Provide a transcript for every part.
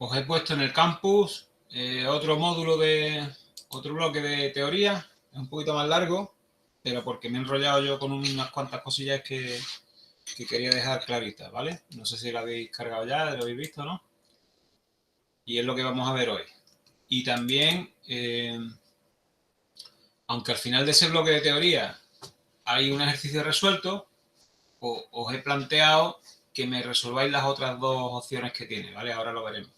os he puesto en el campus otro bloque de teoría, es un poquito más largo, pero porque me he enrollado yo con unas cuantas cosillas que quería dejar claritas, ¿vale? No sé si lo habéis cargado ya, lo habéis visto, ¿no? Y es lo que vamos a ver hoy. Y también, aunque al final de ese bloque de teoría hay un ejercicio resuelto, os he planteado que me resolváis las otras dos opciones que tiene, ¿vale? Ahora lo veremos.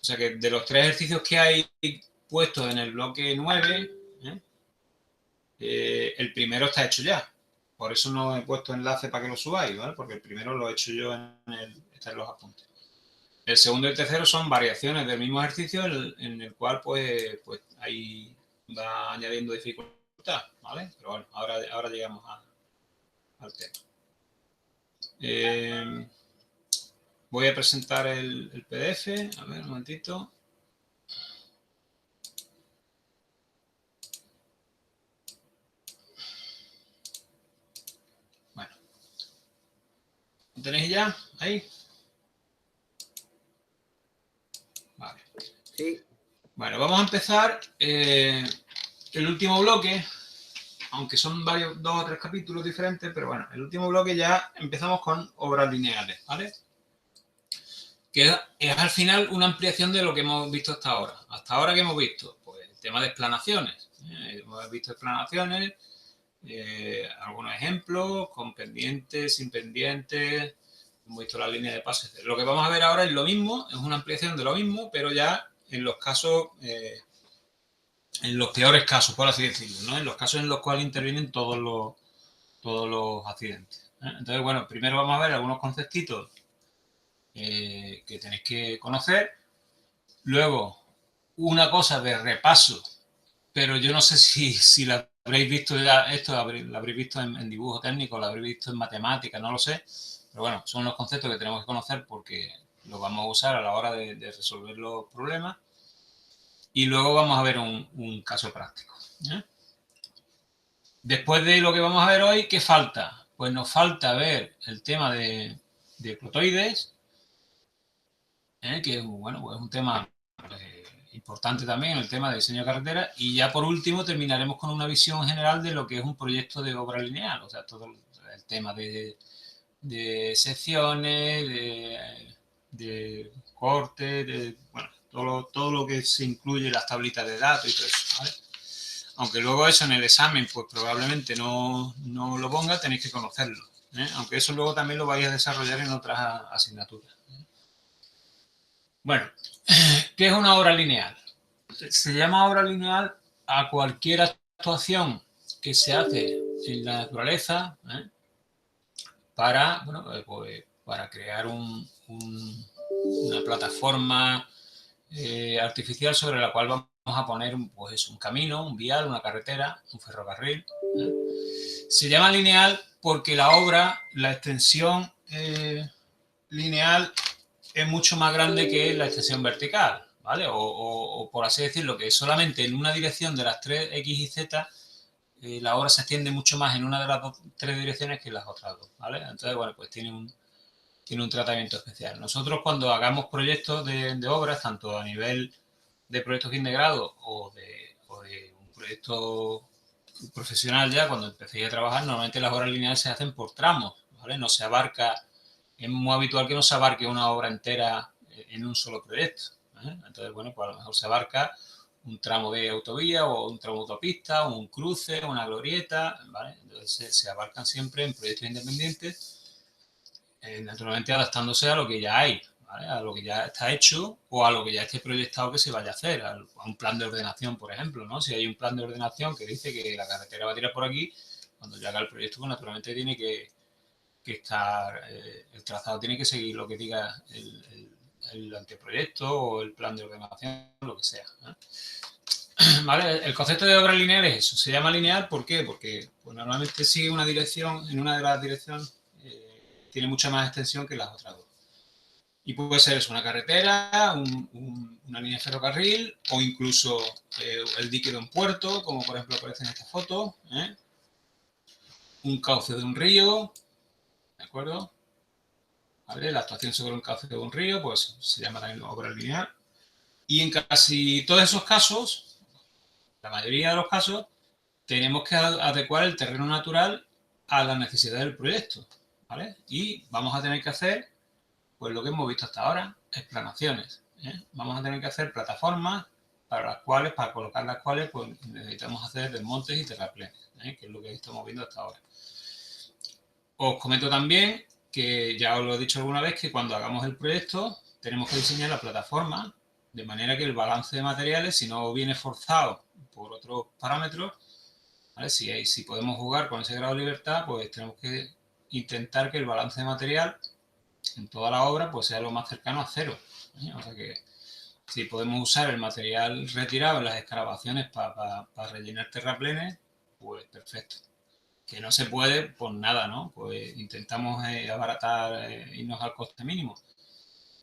O sea que de los 3 ejercicios que hay puestos en el bloque 9, el primero está hecho ya. Por eso no he puesto enlace para que lo subáis, ¿vale? Porque el primero lo he hecho yo está en los apuntes. El segundo y el tercero son variaciones del mismo ejercicio en el cual pues ahí va añadiendo dificultad, ¿vale? Pero bueno, ahora llegamos al tema. Voy a presentar el PDF. A ver, un momentito. Bueno. ¿Lo tenéis ya ahí? Vale. Sí. Bueno, vamos a empezar el último bloque, aunque son dos o tres capítulos diferentes, pero bueno, el último bloque ya empezamos con obras lineales, ¿vale? Que es al final una ampliación de lo que hemos visto hasta ahora. ¿Hasta ahora qué hemos visto? Pues el tema de explanaciones. Hemos visto explanaciones, algunos ejemplos, con pendientes, sin pendientes, hemos visto la línea de pases. Lo que vamos a ver ahora es lo mismo, es una ampliación de lo mismo, pero ya en los casos, en los peores casos, por así decirlo, ¿no? En los casos en los cuales intervienen todos los accidentes. Entonces, bueno, primero vamos a ver algunos conceptitos que tenéis que conocer. Luego, una cosa de repaso, pero yo no sé si la habréis visto ya, esto lo habréis visto en dibujo técnico, lo habréis visto en matemática, no lo sé. Pero bueno, son los conceptos que tenemos que conocer porque los vamos a usar a la hora de resolver los problemas. Y luego vamos a ver un caso práctico. Después de lo que vamos a ver hoy, ¿qué falta? Pues nos falta ver el tema de plotoides, que bueno, pues es un tema importante también, el tema de diseño de carretera. Y ya por último terminaremos con una visión general de lo que es un proyecto de obra lineal, o sea, todo el tema de secciones, de cortes, bueno, todo lo que se incluye en las tablitas de datos y todo eso, ¿vale? Aunque luego eso en el examen pues probablemente no lo ponga, tenéis que conocerlo, aunque eso luego también lo vais a desarrollar en otras asignaturas. Bueno, ¿qué es una obra lineal? Se llama obra lineal a cualquier actuación que se hace en la naturaleza para, bueno, pues, para crear una plataforma artificial sobre la cual vamos a poner pues, un camino, un vial, una carretera, un ferrocarril. Se llama lineal porque la obra, la extensión lineal es mucho más grande que la extensión vertical, ¿vale? O por así decirlo, que solamente en una dirección de las 3 X y Z la obra se extiende mucho más en una de las 3 direcciones que en las otras 2, ¿vale? Entonces, bueno, pues tiene un tratamiento especial. Nosotros cuando hagamos proyectos de obras, tanto a nivel de proyecto fin de grado o de un proyecto profesional ya, cuando empecéis a trabajar, normalmente las obras lineales se hacen por tramos, ¿vale? No se abarca, es muy habitual que no se abarque una obra entera en un solo proyecto, ¿eh? Entonces, bueno, pues a lo mejor se abarca un tramo de autovía o un tramo de autopista, o un cruce, una glorieta, ¿vale? Entonces se abarcan siempre en proyectos independientes, naturalmente adaptándose a lo que ya hay, ¿vale? A lo que ya está hecho o a lo que ya esté proyectado que se vaya a hacer, a un plan de ordenación, por ejemplo, ¿no? Si hay un plan de ordenación que dice que la carretera va a tirar por aquí, cuando ya haga el proyecto, pues naturalmente tiene que estar, el trazado tiene que seguir lo que diga el anteproyecto o el plan de ordenación, lo que sea, ¿eh? ¿Vale? El concepto de obra lineal es eso, se llama lineal, ¿por qué? Porque pues, normalmente sigue una dirección, en una de las direcciones tiene mucha más extensión que las otras dos. Y puede ser eso, una carretera, una línea de ferrocarril o incluso el dique de un puerto, como por ejemplo aparece en esta foto, un cauce de un río, ¿de acuerdo? ¿vale? La actuación sobre un cauce de un río, pues se llama también obra lineal. Y en casi todos esos casos, la mayoría de los casos, tenemos que adecuar el terreno natural a las necesidades del proyecto, ¿vale? Y vamos a tener que hacer, pues lo que hemos visto hasta ahora, explanaciones, ¿eh? Vamos a tener que hacer plataformas para colocar las cuales, pues necesitamos hacer desmontes y terraplenes, ¿eh? Que es lo que estamos viendo hasta ahora. Os comento también que ya os lo he dicho alguna vez, que cuando hagamos el proyecto tenemos que diseñar la plataforma de manera que el balance de materiales, si no viene forzado por otros parámetros, ¿vale? Si podemos jugar con ese grado de libertad, pues tenemos que intentar que el balance de material en toda la obra pues sea lo más cercano a cero, ¿eh? O sea que si podemos usar el material retirado en las excavaciones para rellenar terraplenes, pues perfecto. Que no se puede, pues nada, ¿no? Pues intentamos abaratar, irnos al coste mínimo.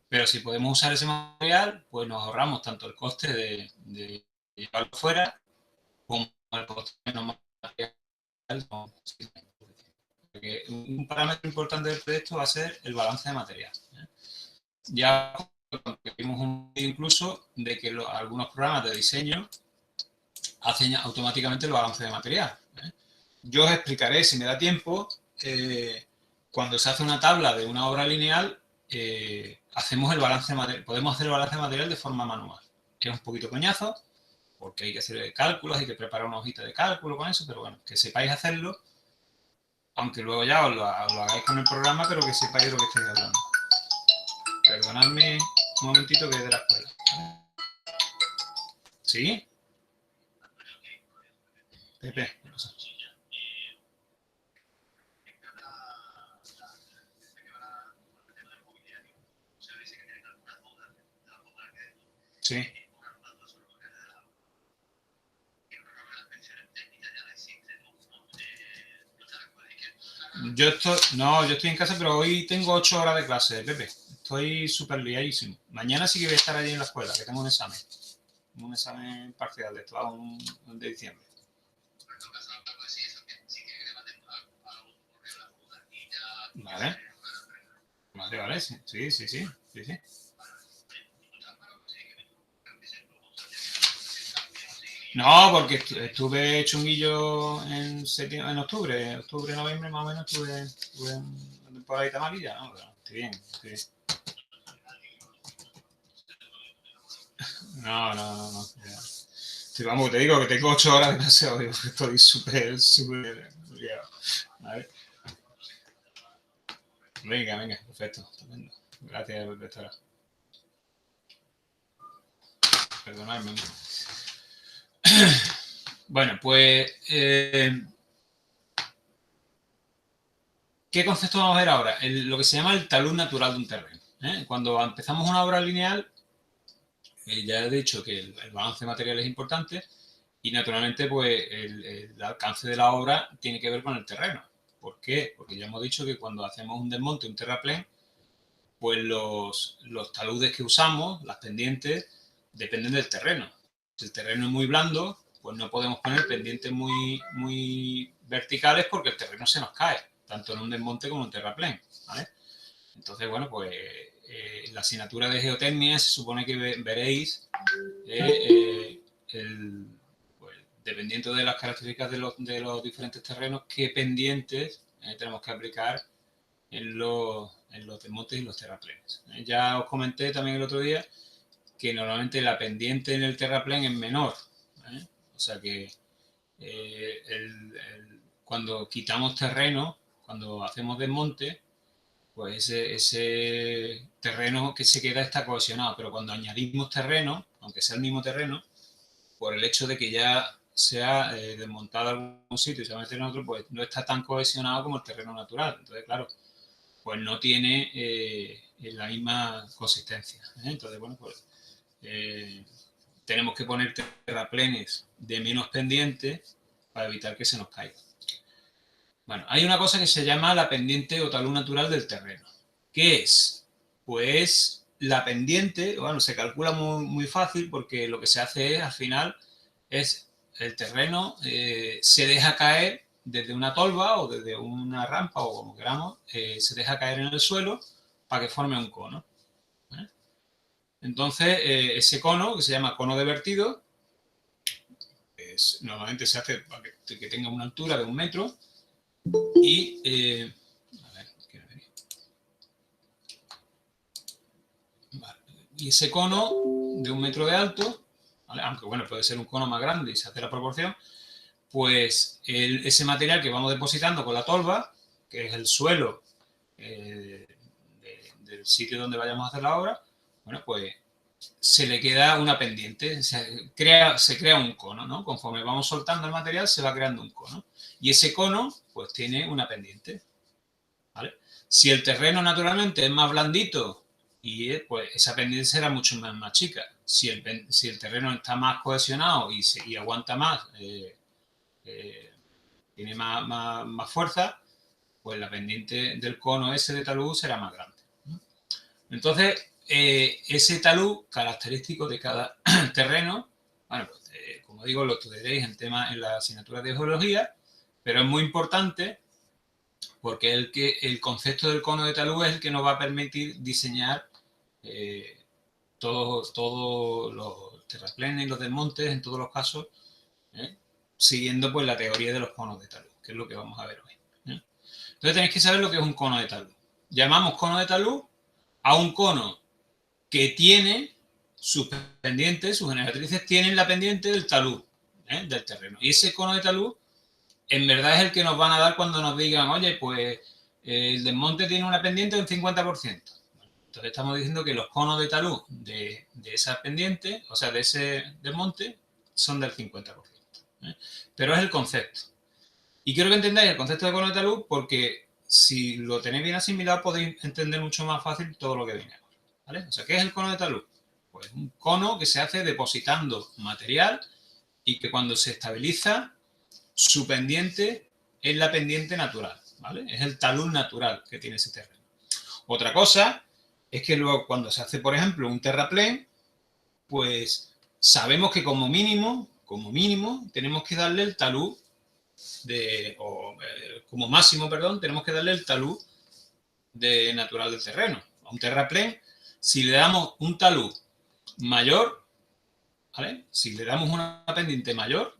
Pero si podemos usar ese material, pues nos ahorramos tanto el coste de llevarlo fuera como el coste de no material. Porque un parámetro importante del proyecto va a ser el balance de material, ¿eh? Ya vimos un incluso de que algunos programas de diseño hacen automáticamente el balance de material, ¿eh? Yo os explicaré, si me da tiempo, cuando se hace una tabla de una obra lineal, hacemos el balance de material, podemos hacer el balance de material de forma manual, que es un poquito coñazo, porque hay que hacer cálculos, hay que preparar una hojita de cálculo con eso, pero bueno, que sepáis hacerlo, aunque luego ya os lo hagáis con el programa, pero que sepáis de lo que estáis hablando. Perdonadme un momentito que es de la escuela, ¿vale? ¿Sí? Pepe, ¿qué pasa? Sí. Yo estoy en casa, pero hoy tengo 8 horas de clase, Pepe. Estoy súper liadísimo. Mañana sí que voy a estar allí en la escuela, que tengo un examen. Un examen parcial de esto, un de diciembre. Vale. Vale, vale, sí, sí, sí, sí, sí, sí. No, porque estuve chunguillo en octubre, noviembre más o menos estuve en temporadita malilla, ¿no? Pero estoy bien, estoy bien. No, no, no, no. Sí, vamos, te digo que tengo 8 horas de clase hoy, estoy súper, súper liado. ¿Vale? Venga, venga, perfecto, estupendo. Gracias, doctora. Perdonadme. Bueno, pues, ¿qué concepto vamos a ver ahora? Lo que se llama el talud natural de un terreno, ¿eh? Cuando empezamos una obra lineal, ya he dicho que el balance de material es importante y naturalmente pues el alcance de la obra tiene que ver con el terreno. ¿Por qué? Porque ya hemos dicho que cuando hacemos un desmonte, un terraplén, pues los taludes que usamos, las pendientes, dependen del terreno. Si el terreno es muy blando, pues no podemos poner pendientes muy verticales porque el terreno se nos cae, tanto en un desmonte como en un terraplén, ¿vale? Entonces, bueno, pues la asignatura de geotecnia se supone que veréis pues, dependiendo de las características de los diferentes terrenos, qué pendientes tenemos que aplicar en los desmontes y los terraplenes. Ya os comenté también el otro día que normalmente la pendiente en el terraplén es menor, ¿eh? O sea que cuando quitamos terreno, cuando hacemos desmonte, pues ese terreno que se queda está cohesionado, pero cuando añadimos terreno, aunque sea el mismo terreno, por el hecho de que ya se ha desmontado algún sitio y se va a meter en otro, pues no está tan cohesionado como el terreno natural. Entonces, claro, pues no tiene la misma consistencia, ¿eh? Entonces, bueno, pues tenemos que poner terraplenes de menos pendiente para evitar que se nos caiga. Bueno, hay una cosa que se llama la pendiente o talud natural del terreno. ¿Qué es? Pues la pendiente, bueno, se calcula muy fácil porque lo que se hace es, al final, es el terreno se deja caer desde una tolva o desde una rampa o como queramos, se deja caer en el suelo para que forme un cono. Entonces, ese cono, que se llama cono de vertido, normalmente se hace para que tenga una altura de 1 metro y... a ver, quiero ver. Vale. Y ese cono de 1 metro de alto, ¿vale? Aunque bueno, puede ser un cono más grande y se hace la proporción, pues ese material que vamos depositando con la tolva, que es el suelo del sitio donde vayamos a hacer la obra, bueno, pues se le queda una pendiente, se crea un cono, ¿no? Conforme vamos soltando el material se va creando un cono. Y ese cono, pues tiene una pendiente, ¿vale? Si el terreno naturalmente es más blandito, pues esa pendiente será mucho más chica. Si el terreno está más cohesionado y aguanta más, tiene más fuerza, pues la pendiente del cono ese de talud será más grande. Entonces, ese talud característico de cada terreno, bueno, pues, como digo, lo estudiaréis en la asignatura de geología, pero es muy importante porque el concepto del cono de talud es el que nos va a permitir diseñar todos los terraplenes y los desmontes, en todos los casos, siguiendo pues la teoría de los conos de talud, que es lo que vamos a ver hoy. Entonces tenéis que saber lo que es un cono de talud. Llamamos cono de talud a un cono que tiene sus pendientes, sus generatrices tienen la pendiente del talud, del terreno. Y ese cono de talud, en verdad, es el que nos van a dar cuando nos digan, oye, pues el desmonte tiene una pendiente del 50%. Entonces estamos diciendo que los conos de talud de esa pendiente, o sea, de ese desmonte, son del 50%. Pero es el concepto. Y quiero que entendáis el concepto de cono de talud porque si lo tenéis bien asimilado podéis entender mucho más fácil todo lo que viene ahora, ¿vale? O sea, ¿qué es el cono de talud? Pues un cono que se hace depositando material y que cuando se estabiliza, su pendiente es la pendiente natural, ¿vale? Es el talud natural que tiene ese terreno. Otra cosa es que luego cuando se hace, por ejemplo, un terraplén, pues sabemos que como mínimo, tenemos que darle el talud como máximo, perdón, tenemos que darle el talud natural del terreno. A un terraplén, si le damos un talud mayor, ¿vale? Si le damos una pendiente mayor,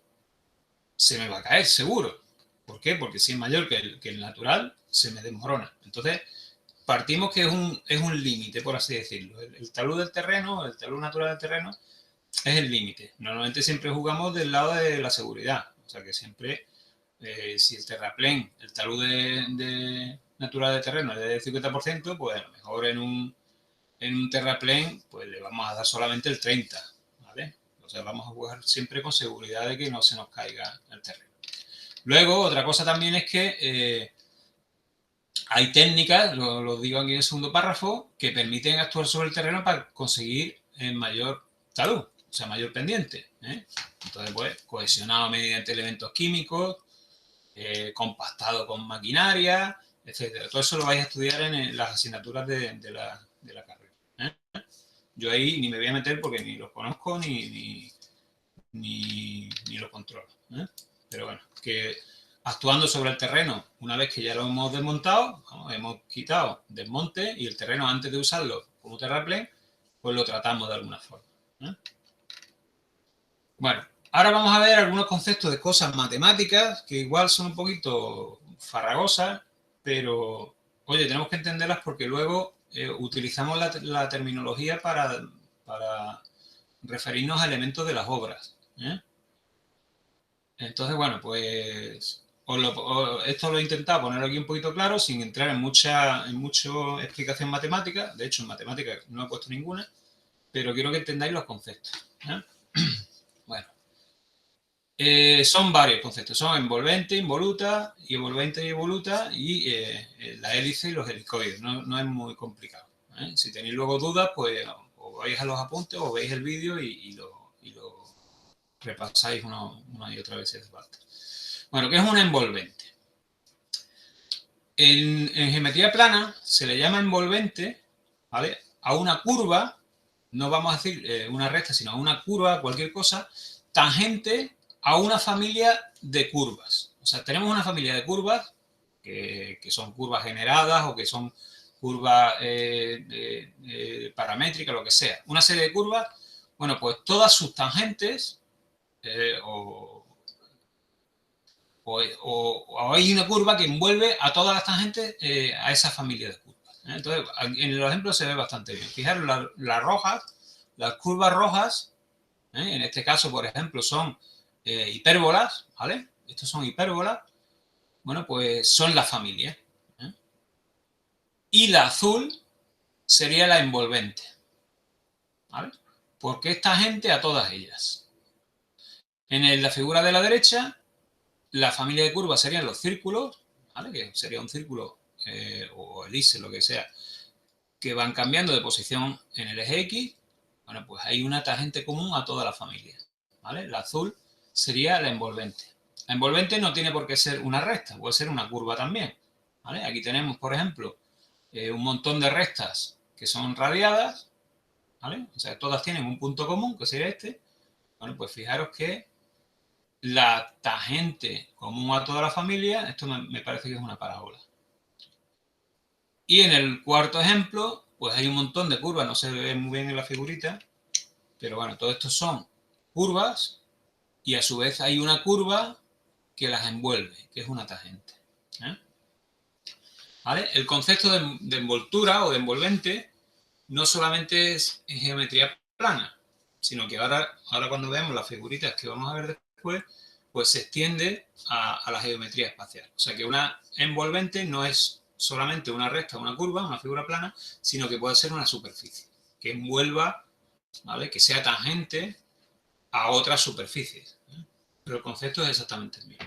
se me va a caer, seguro. ¿Por qué? Porque si es mayor que el natural, se me desmorona. Entonces, partimos que es un límite, por así decirlo. El talud del terreno, el talud natural del terreno, es el límite. Normalmente siempre jugamos del lado de la seguridad. O sea que siempre, si el terraplén, el talud natural del terreno es del 50%, pues a lo mejor en un terraplén, pues le vamos a dar solamente el 30%, ¿vale? O sea, vamos a jugar siempre con seguridad de que no se nos caiga el terreno. Luego, otra cosa también es que hay técnicas, lo digo aquí en el segundo párrafo, que permiten actuar sobre el terreno para conseguir mayor talud, o sea, mayor pendiente. Entonces, pues, cohesionado mediante elementos químicos, compactado con maquinaria, etcétera. Todo eso lo vais a estudiar en las asignaturas de la carrera. Yo ahí ni me voy a meter porque ni los conozco ni los controlo. Pero bueno, que actuando sobre el terreno, una vez que ya lo hemos desmontado, hemos quitado desmonte y el terreno antes de usarlo como terraplén, pues lo tratamos de alguna forma. Bueno, ahora vamos a ver algunos conceptos de cosas matemáticas que igual son un poquito farragosas, pero oye, tenemos que entenderlas porque luego utilizamos la terminología para referirnos a elementos de las obras. Entonces, bueno, pues esto lo he intentado poner aquí un poquito claro sin entrar en mucha explicación matemática. De hecho, en matemáticas no he puesto ninguna, pero quiero que entendáis los conceptos. Bueno, son varios conceptos. Son envolvente, involuta, y envolvente y evoluta, y la hélice y los helicoides. No es muy complicado. Si tenéis luego dudas, pues o vais a los apuntes o veis el vídeo y lo repasáis una y otra vez si hace falta. Bueno, ¿qué es una envolvente? En geometría plana se le llama envolvente, ¿vale?, a una curva, no vamos a decir una recta, sino a una curva, cualquier cosa, tangente a una familia de curvas. O sea, tenemos una familia de curvas que son curvas generadas o que son curva paramétrica, lo que sea. Una serie de curvas, bueno, pues todas sus tangentes o hay una curva que envuelve a todas las tangentes a esa familia de curvas. Entonces, en el ejemplo se ve bastante bien. Fijaros, las rojas, las curvas rojas, en este caso, por ejemplo, son hipérbolas, ¿vale? Estos son hipérbolas. Bueno, pues son la familia. Y la azul sería la envolvente, ¿vale? Porque es tangente a todas ellas. En la figura de la derecha, la familia de curvas serían los círculos, ¿vale? Que sería un círculo o elipse, lo que sea, que van cambiando de posición en el eje X. Bueno, pues hay una tangente común a toda la familia, ¿vale? La azul sería la envolvente. La envolvente no tiene por qué ser una recta, puede ser una curva también, ¿vale? Aquí tenemos, por ejemplo, un montón de rectas que son radiadas, ¿vale? O sea, todas tienen un punto común, que sería este. Bueno, pues fijaros que la tangente común a toda la familia, esto me parece que es una parábola. Y en el cuarto ejemplo, pues hay un montón de curvas, no se ve muy bien en la figurita, pero bueno, todo esto son curvas y a su vez hay una curva que las envuelve, que es una tangente. ¿Vale? El concepto de envoltura o de envolvente no solamente es en geometría plana, sino que ahora cuando veamos las figuritas que vamos a ver después, pues se extiende a la geometría espacial. O sea que una envolvente no es solamente una recta, una curva, una figura plana, sino que puede ser una superficie que envuelva, ¿vale? Que sea tangente a otras superficies. Pero el concepto es exactamente el mismo.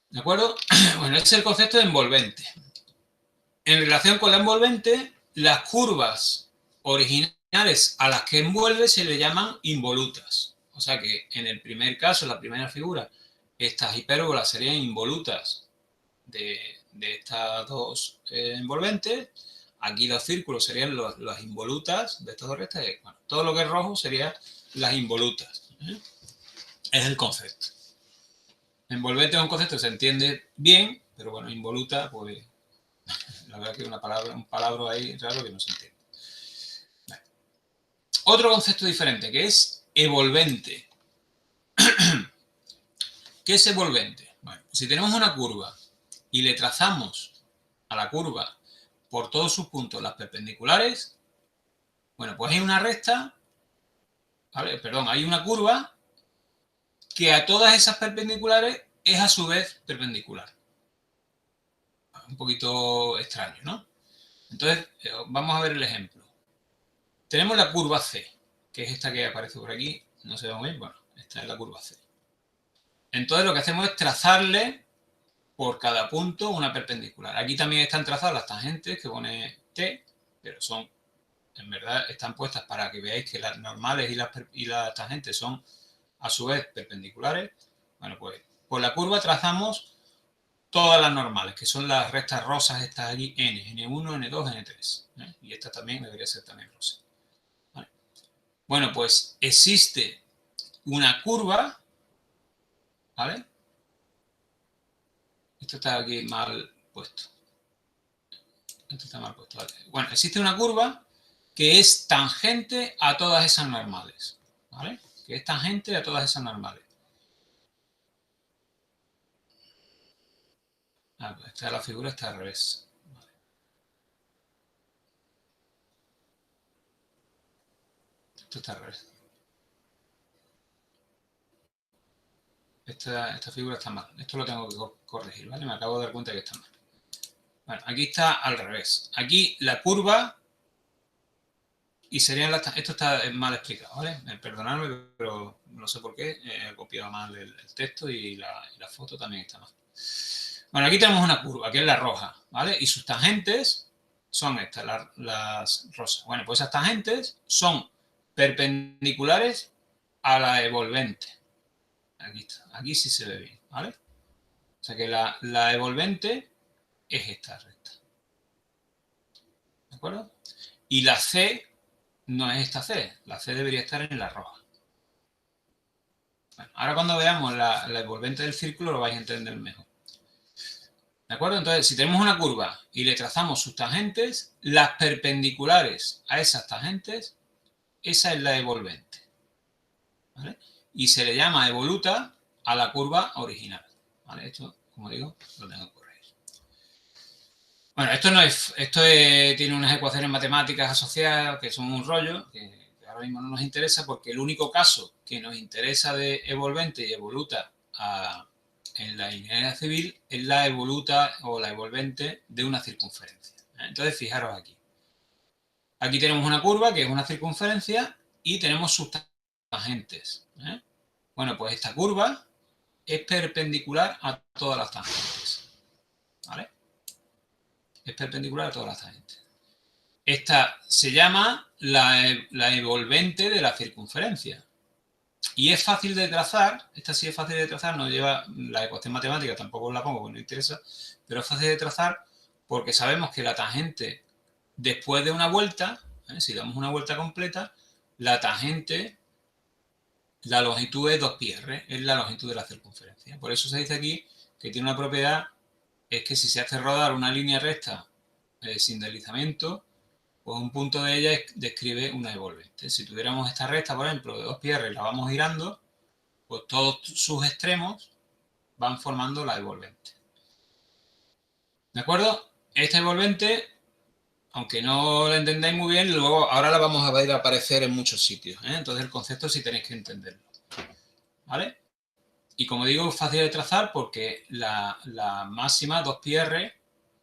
¿De acuerdo? Bueno, este es el concepto de envolvente. En relación con la envolvente, las curvas originales a las que envuelve se le llaman involutas. O sea que en el primer caso, en la primera figura, estas hipérbolas serían involutas de estas dos envolventes. Aquí los círculos serían las involutas de estas dos rectas. Bueno, todo lo que es rojo serían las involutas. Es el concepto. Envolvente es un concepto que se entiende bien, pero bueno, involuta, pues la verdad que es un palabra ahí raro que no se entiende. Vale. Otro concepto diferente que es evolvente. ¿Qué es evolvente? Bueno, si tenemos una curva y le trazamos a la curva por todos sus puntos las perpendiculares, bueno, pues hay una recta, ¿vale? Perdón, hay una curva que a todas esas perpendiculares es a su vez perpendicular. Un poquito extraño, ¿no? Entonces, vamos a ver el ejemplo. Tenemos la curva C, que es esta que aparece por aquí. No se ve muy bien. Bueno, esta es la curva C. Entonces, lo que hacemos es trazarle por cada punto una perpendicular. Aquí también están trazadas las tangentes que pone T, pero son, en verdad, están puestas para que veáis que las normales y las tangentes son, a su vez, perpendiculares. Bueno, pues por la curva trazamos todas las normales, que son las rectas rosas estas aquí, N1, N2, N3. Y esta también debería ser también rosa. ¿Vale? Bueno, pues existe una curva, ¿vale? Esto está aquí mal puesto. Esto está mal puesto, ¿vale? Bueno, existe una curva que es tangente a todas esas normales, ¿vale? Que es tangente a todas esas normales. Pues la figura está al revés. Vale. Esto está al revés. Esta figura está mal. Esto lo tengo que corregir, ¿vale? Me acabo de dar cuenta de que está mal. Bueno, aquí está al revés. Aquí la curva y serían las... Esto está mal explicado, ¿vale? Perdonadme, pero no sé por qué. He copiado mal el texto y la foto también está mal. Bueno, aquí tenemos una curva, que es la roja, ¿vale? Y sus tangentes son estas, las rosas. Bueno, pues esas tangentes son perpendiculares a la evolvente. Aquí está. Aquí sí se ve bien, ¿vale? O sea que la evolvente es esta recta. ¿De acuerdo? Y la C no es esta C. La C debería estar en la roja. Bueno, ahora cuando veamos la envolvente del círculo lo vais a entender mejor. ¿De acuerdo? Entonces, si tenemos una curva y le trazamos sus tangentes, las perpendiculares a esas tangentes, esa es la evolvente. ¿Vale? Y se le llama evoluta a la curva original. ¿Vale? Esto, como digo, lo tengo que corregir. Bueno, tiene unas ecuaciones matemáticas asociadas que son un rollo, que ahora mismo no nos interesa porque el único caso que nos interesa de evolvente y evoluta en la ingeniería civil es la evoluta o la evolvente de una circunferencia. Entonces, fijaros aquí. Aquí tenemos una curva que es una circunferencia y tenemos sus tangentes. Bueno, pues esta curva es perpendicular a todas las tangentes. ¿Vale? Es perpendicular a todas las tangentes. Esta se llama la evolvente de la circunferencia. Y es fácil de trazar, esta sí es fácil de trazar, no lleva la ecuación matemática, tampoco la pongo porque no interesa, pero es fácil de trazar porque sabemos que la tangente, después de una vuelta, si damos una vuelta completa, la tangente, la longitud es 2πr, es la longitud de la circunferencia. Por eso se dice aquí que tiene una propiedad, es que si se hace rodar una línea recta sin deslizamiento, pues un punto de ella describe una evolvente. Si tuviéramos esta recta, por ejemplo, de 2πr y la vamos girando, pues todos sus extremos van formando la evolvente. ¿De acuerdo? Esta evolvente, aunque no la entendáis muy bien, luego ahora la vamos a ver aparecer en muchos sitios. Entonces el concepto sí tenéis que entenderlo. ¿Vale? Y como digo, es fácil de trazar porque la máxima 2πr,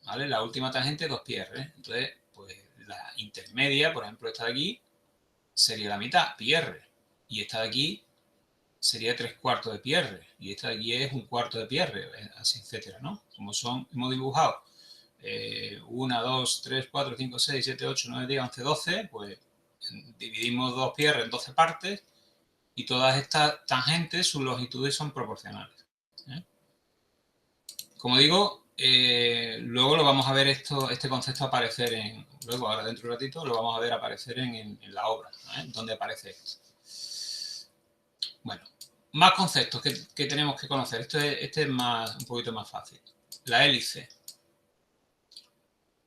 ¿vale? La última tangente 2πr. Entonces, pues la intermedia, por ejemplo, esta de aquí, sería la mitad, πr. Y esta de aquí sería 3/4 de πr. Y esta de aquí es 1/4 de πr, así, etcétera, ¿no? Como hemos dibujado 1, 2, 3, 4, 5, 6, 7, 8, 9, 10, 11, 12, pues dividimos 2πr en 12 partes y todas estas tangentes, sus longitudes son proporcionales. Como digo, luego lo vamos a ver este concepto aparecer luego, ahora dentro de un ratito, lo vamos a ver aparecer en la obra, donde aparece esto. Bueno, más conceptos que tenemos que conocer. Este es un poquito más fácil. La hélice.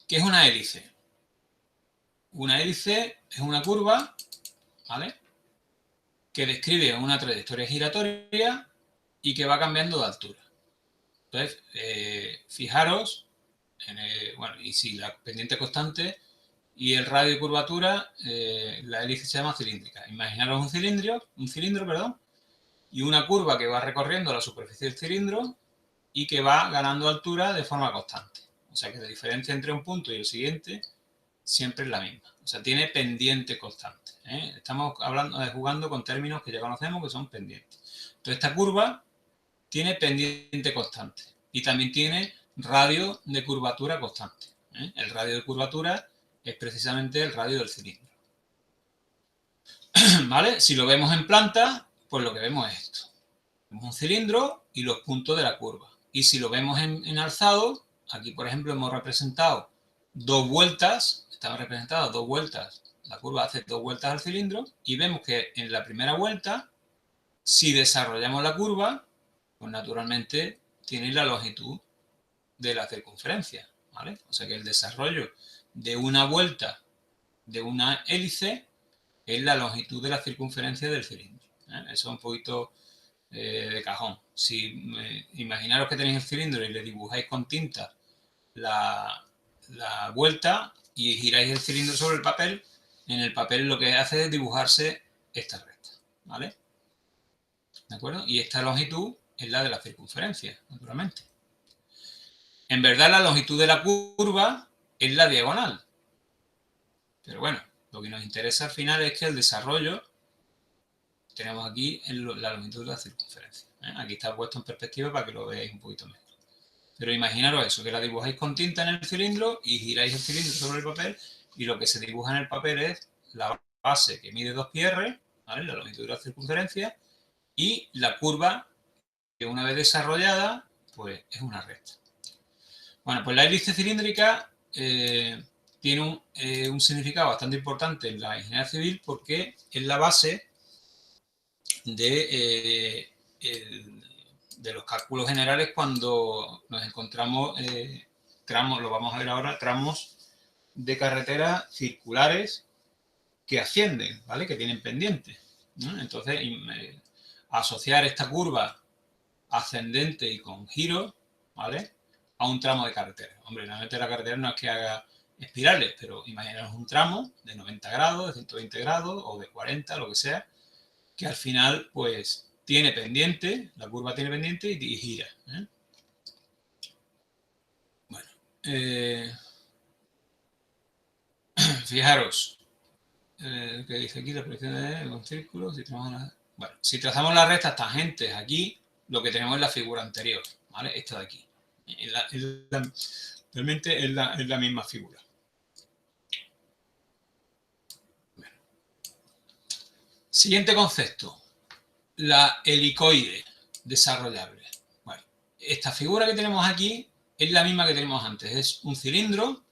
¿Qué es una hélice? Una hélice es una curva, ¿vale?, que describe una trayectoria giratoria y que va cambiando de altura. Entonces, fijaros, bueno, y si la pendiente constante y el radio de curvatura, la hélice se llama cilíndrica. Imaginaros un cilindro, perdón, y una curva que va recorriendo la superficie del cilindro y que va ganando altura de forma constante. O sea que la diferencia entre un punto y el siguiente siempre es la misma. O sea, tiene pendiente constante. Estamos jugando con términos que ya conocemos, que son pendientes. Entonces, esta curva tiene pendiente constante y también tiene radio de curvatura constante. El radio de curvatura es precisamente el radio del cilindro. ¿Vale? Si lo vemos en planta, pues lo que vemos es esto. Vemos un cilindro y los puntos de la curva. Y si lo vemos en alzado, aquí por ejemplo hemos representado 2 vueltas, están representadas 2 vueltas, la curva hace 2 vueltas al cilindro y vemos que en la primera vuelta, si desarrollamos la curva, pues naturalmente tiene la longitud de la circunferencia, ¿vale? O sea que el desarrollo de una vuelta de una hélice es la longitud de la circunferencia del cilindro. Eso es un poquito de cajón. Si imaginaros que tenéis el cilindro y le dibujáis con tinta la vuelta y giráis el cilindro sobre el papel, en el papel lo que hace es dibujarse esta recta, ¿vale? ¿De acuerdo? Y esta longitud es la de la circunferencia, naturalmente. En verdad, la longitud de la curva es la diagonal. Pero bueno, lo que nos interesa al final es que el desarrollo, tenemos aquí la longitud de la circunferencia. Aquí está puesto en perspectiva para que lo veáis un poquito mejor. Pero imaginaros eso, que la dibujáis con tinta en el cilindro y giráis el cilindro sobre el papel y lo que se dibuja en el papel es la base que mide 2πr, ¿vale?, la longitud de la circunferencia, y la curva que una vez desarrollada, pues es una recta. Bueno, pues la hélice cilíndrica tiene un significado bastante importante en la ingeniería civil porque es la base los cálculos generales cuando nos encontramos tramos, lo vamos a ver ahora, tramos de carretera circulares que ascienden, ¿vale? Que tienen pendientes, ¿no? Entonces, asociar esta curva ascendente y con giro, ¿vale? A un tramo de carretera. Hombre, realmente la carretera no es que haga espirales, pero imaginaros un tramo de 90 grados, de 120 grados o de 40, lo que sea, que al final, pues, tiene pendiente, la curva tiene pendiente y gira, ¿eh? Bueno, fijaros, que dice aquí la proyección de un círculo, bueno, si trazamos las rectas tangentes aquí, lo que tenemos es la figura anterior, ¿vale? Esta de aquí. Realmente es la misma figura. Bueno. Siguiente concepto, la helicoide desarrollable. Bueno, esta figura que tenemos aquí es la misma que tenemos antes. Es un cilindro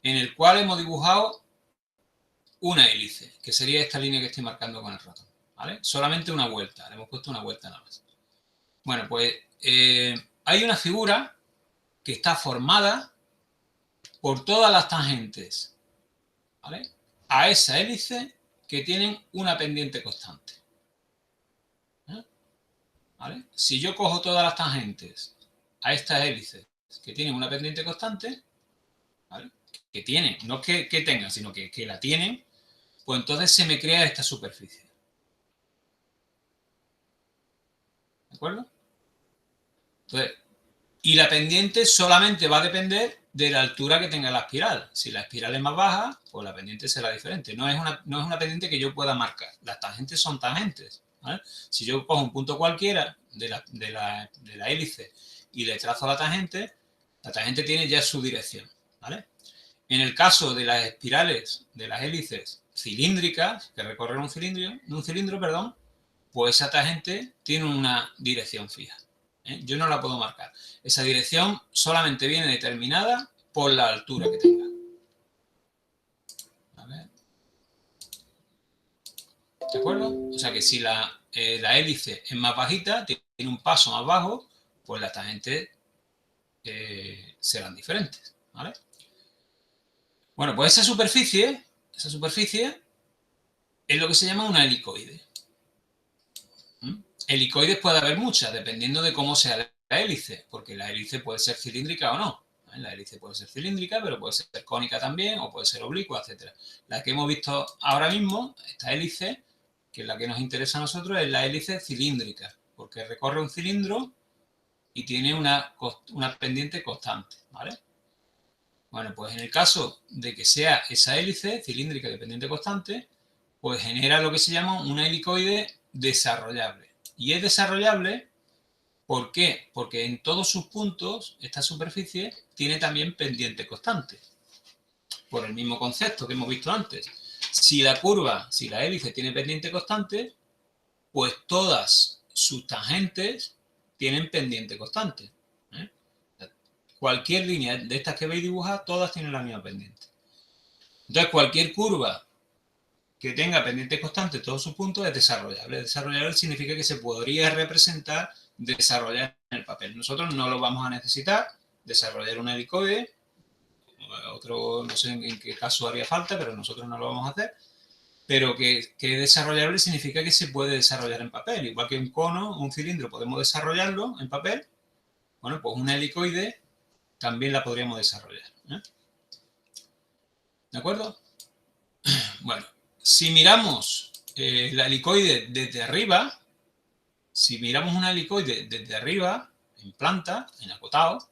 en el cual hemos dibujado una hélice, que sería esta línea que estoy marcando con el ratón, ¿vale? Solamente una vuelta, le hemos puesto una vuelta nada más. Bueno, pues hay una figura que está formada por todas las tangentes, ¿vale? A esa hélice que tienen una pendiente constante, ¿vale? Si yo cojo todas las tangentes a estas hélices que tienen una pendiente constante, ¿vale? Que tienen, no que tengan, sino que la tienen, pues entonces se me crea esta superficie. ¿De acuerdo? Entonces, y la pendiente solamente va a depender de la altura que tenga la espiral. Si la espiral es más baja, pues la pendiente será diferente. No es una pendiente que yo pueda marcar. Las tangentes son tangentes, ¿vale? Si yo cojo un punto cualquiera de la hélice y le trazo la tangente tiene ya su dirección, ¿vale? En el caso de las espirales de las hélices cilíndricas que recorren un cilindro, pues esa tangente tiene una dirección fija, ¿eh? Yo no la puedo marcar. Esa dirección solamente viene determinada por la altura que tenga. A ver. ¿De acuerdo? O sea que si la hélice es más bajita, tiene un paso más bajo, pues las tangentes serán diferentes, ¿vale? Bueno, pues esa superficie es lo que se llama una helicoide. Helicoides puede haber muchas, dependiendo de cómo sea la hélice, porque la hélice puede ser cilíndrica o no. La hélice puede ser cilíndrica, pero puede ser cónica también, o puede ser oblicua, etc. La que hemos visto ahora mismo, esta hélice, que es la que nos interesa a nosotros, es la hélice cilíndrica, porque recorre un cilindro y tiene una pendiente constante, ¿vale? Bueno, pues en el caso de que sea esa hélice cilíndrica de pendiente constante, pues genera lo que se llama una helicoide desarrollable. Y es desarrollable, ¿por qué? Porque en todos sus puntos esta superficie tiene también pendiente constante. Por el mismo concepto que hemos visto antes. Si la hélice tiene pendiente constante, pues todas sus tangentes tienen pendiente constante. Cualquier línea de estas que veis dibujadas, todas tienen la misma pendiente. Entonces, cualquier curva que tenga pendiente constante en todos sus puntos es desarrollable. Desarrollable significa que se podría representar, desarrollar en el papel. Nosotros no lo vamos a necesitar, desarrollar una helicoide, otro no sé en qué caso haría falta, pero nosotros no lo vamos a hacer, pero que desarrollable significa que se puede desarrollar en papel. Igual que un cono, un cilindro, podemos desarrollarlo en papel, bueno, pues una helicoide también la podríamos desarrollar, ¿eh? ¿De acuerdo? Bueno, si miramos la helicoide desde arriba, si miramos una helicoide desde arriba, en planta, en acotado,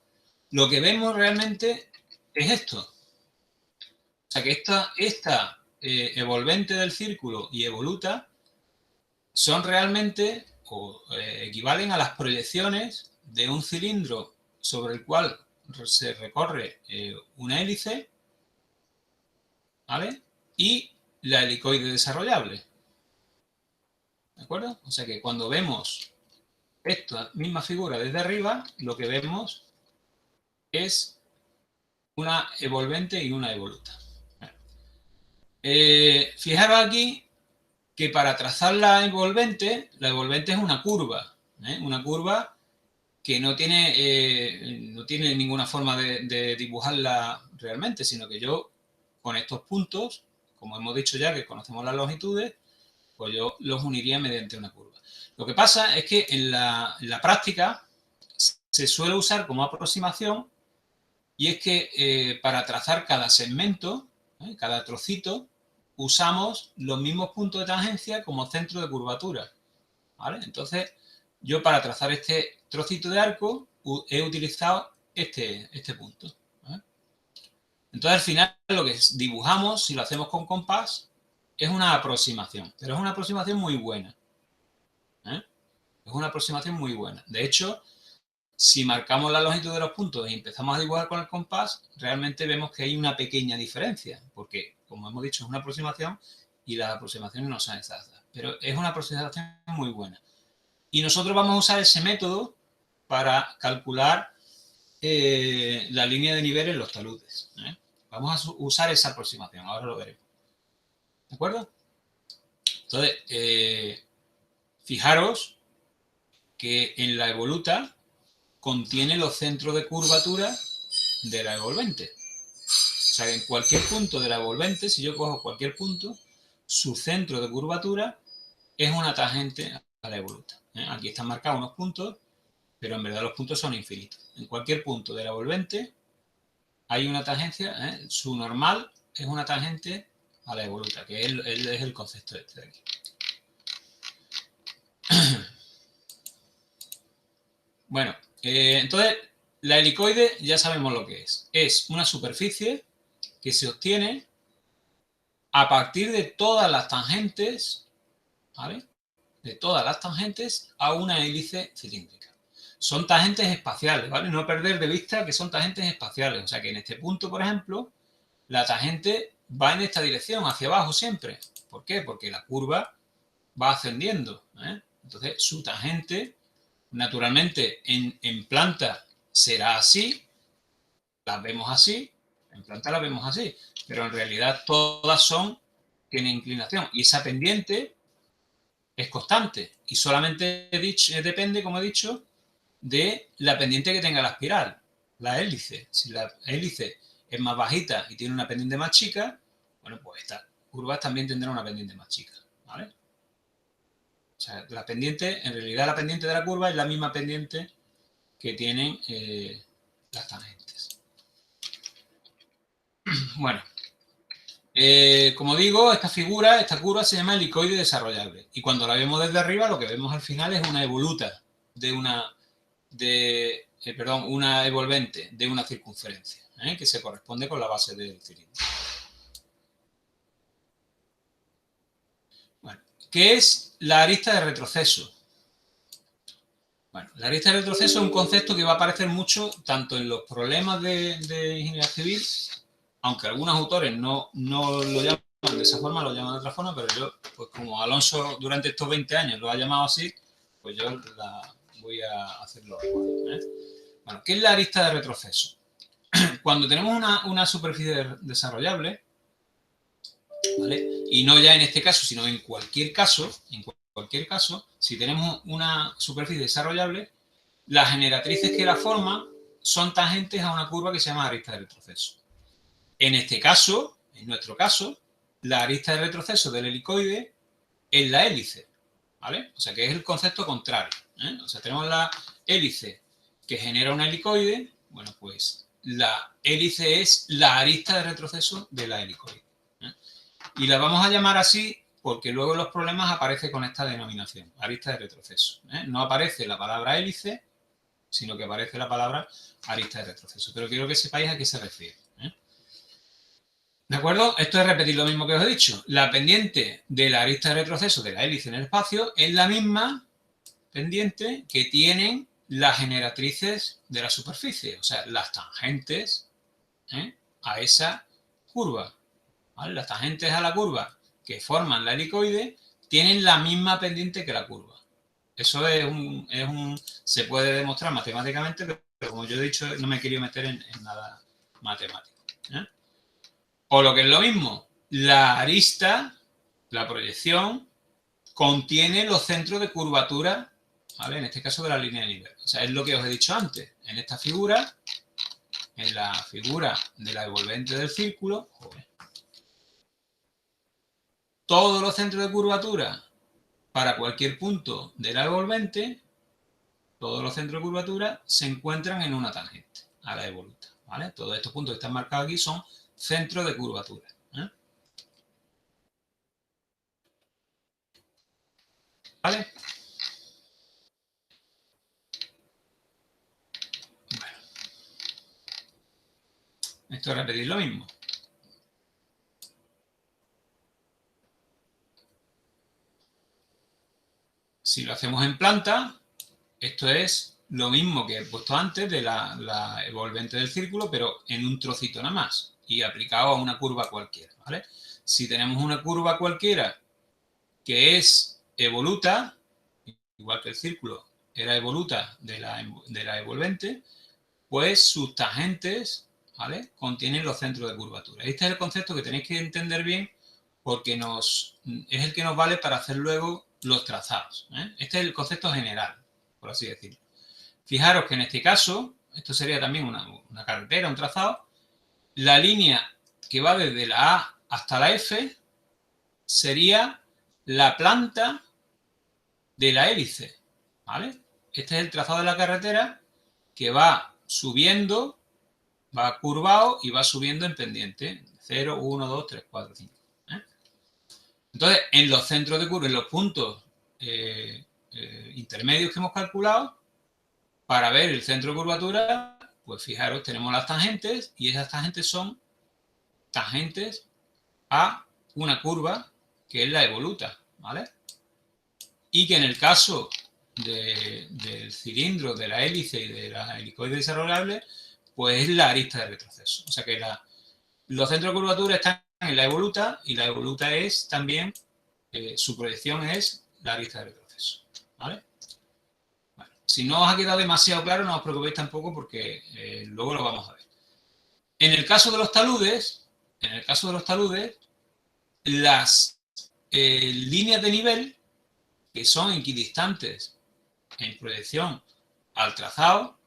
lo que vemos realmente es esto. O sea que esta evolvente del círculo y evoluta son realmente o equivalen a las proyecciones de un cilindro sobre el cual se recorre una hélice, ¿vale? Y la helicoide desarrollable. ¿De acuerdo? O sea que cuando vemos esta misma figura desde arriba, lo que vemos es una evolvente y una evoluta. Fijaros aquí que para trazar la envolvente es una curva que no tiene ninguna forma de dibujarla realmente, sino que yo con estos puntos, como hemos dicho ya que conocemos las longitudes, pues yo los uniría mediante una curva. Lo que pasa es que en la práctica se suele usar como aproximación, y es que para trazar cada segmento, cada trocito, usamos los mismos puntos de tangencia como centro de curvatura, ¿vale? Entonces, yo para trazar este trocito de arco he utilizado este punto, ¿vale? Entonces, al final, lo que dibujamos, si lo hacemos con compás, es una aproximación, pero es una aproximación muy buena, ¿eh? Es una aproximación muy buena. De hecho, si marcamos la longitud de los puntos y empezamos a dibujar con el compás, realmente vemos que hay una pequeña diferencia, porque, como hemos dicho, es una aproximación y las aproximaciones no son exactas, pero es una aproximación muy buena. Y nosotros vamos a usar ese método para calcular la línea de nivel en los taludes, ¿eh? Vamos a usar esa aproximación, ahora lo veremos. ¿De acuerdo? Entonces, fijaros que en la evoluta contiene los centros de curvatura de la evolvente. O sea, en cualquier punto de la evolvente, si yo cojo cualquier punto, su centro de curvatura es una tangente a la evoluta, ¿eh? Aquí están marcados unos puntos, pero en verdad los puntos son infinitos. En cualquier punto de la evolvente hay una tangencia, ¿eh? Su normal es una tangente a la evoluta, que es el concepto este de aquí. Bueno, entonces la helicoide ya sabemos lo que es. Es una superficie que se obtiene a partir de todas las tangentes, ¿vale? De todas las tangentes a una hélice cilíndrica. Son tangentes espaciales, ¿vale? No perder de vista que son tangentes espaciales. O sea que en este punto, por ejemplo, la tangente va en esta dirección, hacia abajo siempre. ¿Por qué? Porque la curva va ascendiendo, ¿eh? Entonces, su tangente, naturalmente, en planta será así, las vemos así, en planta las vemos así, pero en realidad todas tienen inclinación, y esa pendiente es constante, y solamente depende, como he dicho, de la pendiente que tenga la espiral, la hélice. Si la hélice es más bajita y tiene una pendiente más chica, bueno, pues estas curvas también tendrán una pendiente más chica, ¿vale? O sea, la pendiente, en realidad la pendiente de la curva es la misma pendiente que tienen las tangentes. Bueno, como digo, esta curva se llama helicoide desarrollable. Y cuando la vemos desde arriba, lo que vemos al final es una evoluta de una evolvente de una circunferencia, que se corresponde con la base del cilindro. Bueno, ¿qué es la arista de retroceso? Bueno, la arista de retroceso es un concepto que va a aparecer mucho tanto en los problemas de ingeniería civil, aunque algunos autores no lo llaman de esa forma, lo llaman de otra forma, pero yo, pues como Alonso durante estos 20 años lo ha llamado así, pues yo voy a hacerlo. Bueno, ¿qué es la arista de retroceso? Cuando tenemos una superficie desarrollable, ¿vale? Y no ya en este caso, sino en cualquier caso, si tenemos una superficie desarrollable, las generatrices que la forman son tangentes a una curva que se llama arista de retroceso. En este caso, en nuestro caso, la arista de retroceso del helicoide es la hélice, ¿vale? O sea, que es el concepto contrario, ¿eh? O sea, tenemos la hélice que genera un helicoide, bueno, pues la hélice es la arista de retroceso de la helicoide, ¿eh? Y la vamos a llamar así porque luego en los problemas aparece con esta denominación, arista de retroceso, ¿eh? No aparece la palabra hélice, sino que aparece la palabra arista de retroceso. Pero quiero que sepáis a qué se refiere, ¿eh? ¿De acuerdo? Esto es repetir lo mismo que os he dicho. La pendiente de la arista de retroceso de la hélice en el espacio es la misma pendiente que tienen las generatrices de la superficie, o sea, las tangentes, ¿eh?, a esa curva, ¿vale? Las tangentes a la curva que forman la helicoide tienen la misma pendiente que la curva. Eso se puede demostrar matemáticamente, pero como yo he dicho, no me he querido meter en nada matemático, ¿eh? O lo que es lo mismo, la arista, la proyección, contiene los centros de curvatura ¿vale? En este caso de la línea de nivel. O sea, es lo que os he dicho antes. En esta figura, en la figura de la envolvente del círculo, todos los centros de curvatura para cualquier punto de la envolvente, todos los centros de curvatura se encuentran en una tangente a la evoluta, ¿vale? Todos estos puntos que están marcados aquí son centros de curvatura, ¿eh? ¿Vale? Bueno, esto es repetir lo mismo. Si lo hacemos en planta, esto es lo mismo que he puesto antes de la envolvente del círculo, pero en un trocito nada más y aplicado a una curva cualquiera, ¿vale? Si tenemos una curva cualquiera que es evoluta, igual que el círculo era evoluta de la envolvente, pues sus tangentes, ¿vale?, contienen los centros de curvatura. Este es el concepto que tenéis que entender bien porque es el que nos vale para hacer luego los trazados, ¿eh? Este es el concepto general, por así decirlo. Fijaros que en este caso, esto sería también una carretera, un trazado, la línea que va desde la A hasta la F sería la planta de la hélice, ¿vale? Este es el trazado de la carretera que va subiendo, va curvado y va subiendo en pendiente. 0, 1, 2, 3, 4, 5. ¿eh? Entonces, en los centros de curva, en los puntos intermedios que hemos calculado, para ver el centro de curvatura, pues fijaros, tenemos las tangentes y esas tangentes son tangentes a una curva que es la evoluta, ¿vale? Y que en el caso del cilindro, de la hélice y de la helicoide desarrollable, pues es la arista de retroceso. O sea que los centros de curvatura están en la evoluta y la evoluta es también, su proyección es la arista de retroceso, ¿vale? Bueno, si no os ha quedado demasiado claro, no os preocupéis tampoco porque luego lo vamos a ver. En el caso de los taludes, las líneas de nivel que son equidistantes en proyección al trazado,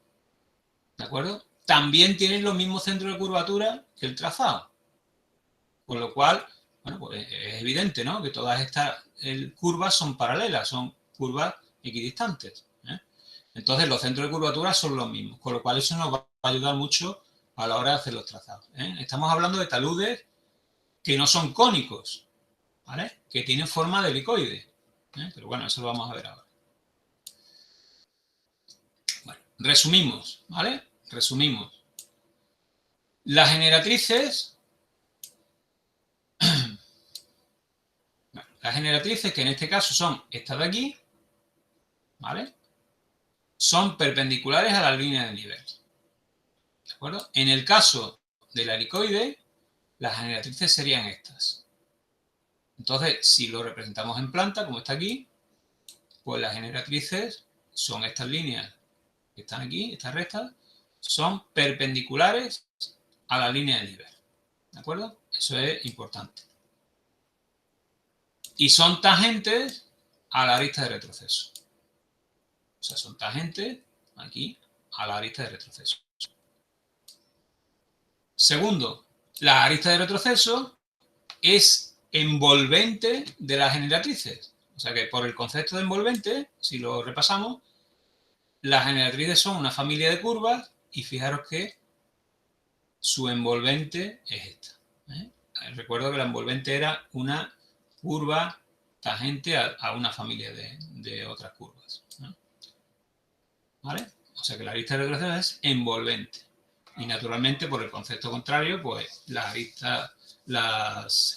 ¿de acuerdo?, también tienen los mismos centros de curvatura que el trazado. Con lo cual, bueno, pues es evidente, ¿no?, que todas estas curvas son paralelas, son curvas equidistantes, ¿eh? Entonces, los centros de curvatura son los mismos, con lo cual eso nos va a ayudar mucho a la hora de hacer los trazados, ¿eh? Estamos hablando de taludes que no son cónicos, ¿vale?, que tienen forma de helicoide, ¿eh? Pero bueno, eso lo vamos a ver ahora. Bueno, resumimos, ¿vale? Resumimos. Las generatrices, bueno, las generatrices, que en este caso son estas de aquí, ¿vale?, son perpendiculares a la línea de nivel, ¿de acuerdo? En el caso de la helicoide, las generatrices serían estas. Entonces, si lo representamos en planta, como está aquí, pues las generatrices son estas líneas que están aquí, estas rectas, son perpendiculares a la línea de nivel, ¿de acuerdo? Eso es importante. Y son tangentes a la arista de retroceso. O sea, son tangentes aquí a la arista de retroceso. Segundo, la arista de retroceso es envolvente de las generatrices. O sea que por el concepto de envolvente, si lo repasamos, las generatrices son una familia de curvas y fijaros que su envolvente es esta, ¿eh? Recuerdo que la envolvente era una curva tangente a una familia de otras curvas, ¿no? ¿Vale? O sea que la arista de retroceso es envolvente. Y naturalmente, por el concepto contrario, pues las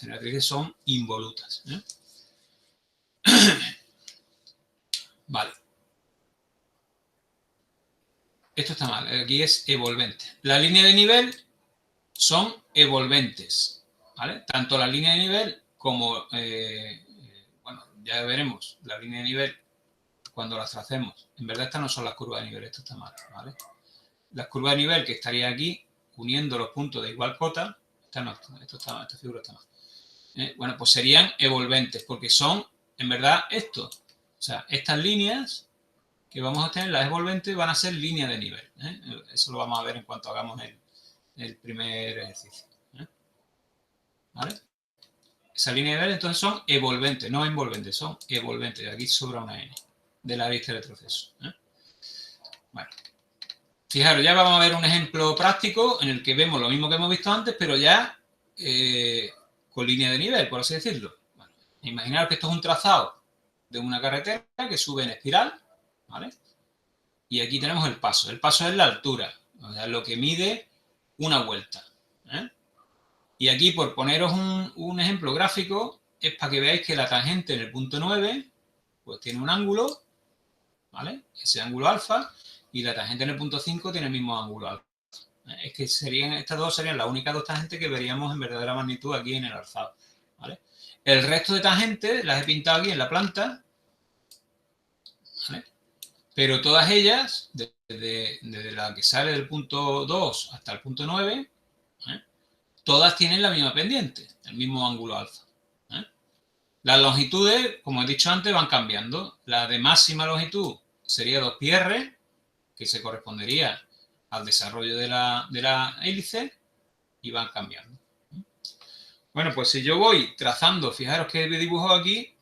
generatrices son involutas, ¿eh? Vale. Esto está mal, aquí es evolvente. La línea de nivel son evolventes, ¿vale? Tanto la línea de nivel como, bueno, ya veremos la línea de nivel cuando las tracemos. En verdad estas no son las curvas de nivel, esto está mal, ¿vale? Las curvas de nivel que estaría aquí uniendo los puntos de igual cota, esta figura está mal. Bueno, pues serían evolventes porque son, en verdad, esto. O sea, estas líneas que vamos a obtener, las envolventes, van a ser líneas de nivel. Eso lo vamos a ver en cuanto hagamos el primer ejercicio. ¿Vale? Esa línea de nivel entonces son evolventes, no envolventes, son evolventes. Aquí sobra una N de la lista de retroceso. Bueno. Fijaros, ya vamos a ver un ejemplo práctico en el que vemos lo mismo que hemos visto antes, pero ya con línea de nivel, por así decirlo. Bueno, imaginaros que esto es un trazado de una carretera que sube en espiral, ¿vale? Y aquí tenemos el paso. El paso es la altura, o sea, lo que mide una vuelta. Y aquí, por poneros un ejemplo gráfico, es para que veáis que la tangente en el punto 9, pues tiene un ángulo, ¿vale? Ese ángulo alfa, y la tangente en el punto 5 tiene el mismo ángulo alfa. Es que estas dos serían las únicas dos tangentes que veríamos en verdadera magnitud aquí en el alzado, ¿vale? El resto de tangentes las he pintado aquí en la planta, ¿vale? Pero todas ellas, desde la que sale del punto 2 hasta el punto 9, todas tienen la misma pendiente, el mismo ángulo alfa. Las longitudes, como he dicho antes, van cambiando. La de máxima longitud sería 2πr, que se correspondería al desarrollo de la hélice, y van cambiando. Bueno, pues si yo voy trazando, fijaros que he dibujado aquí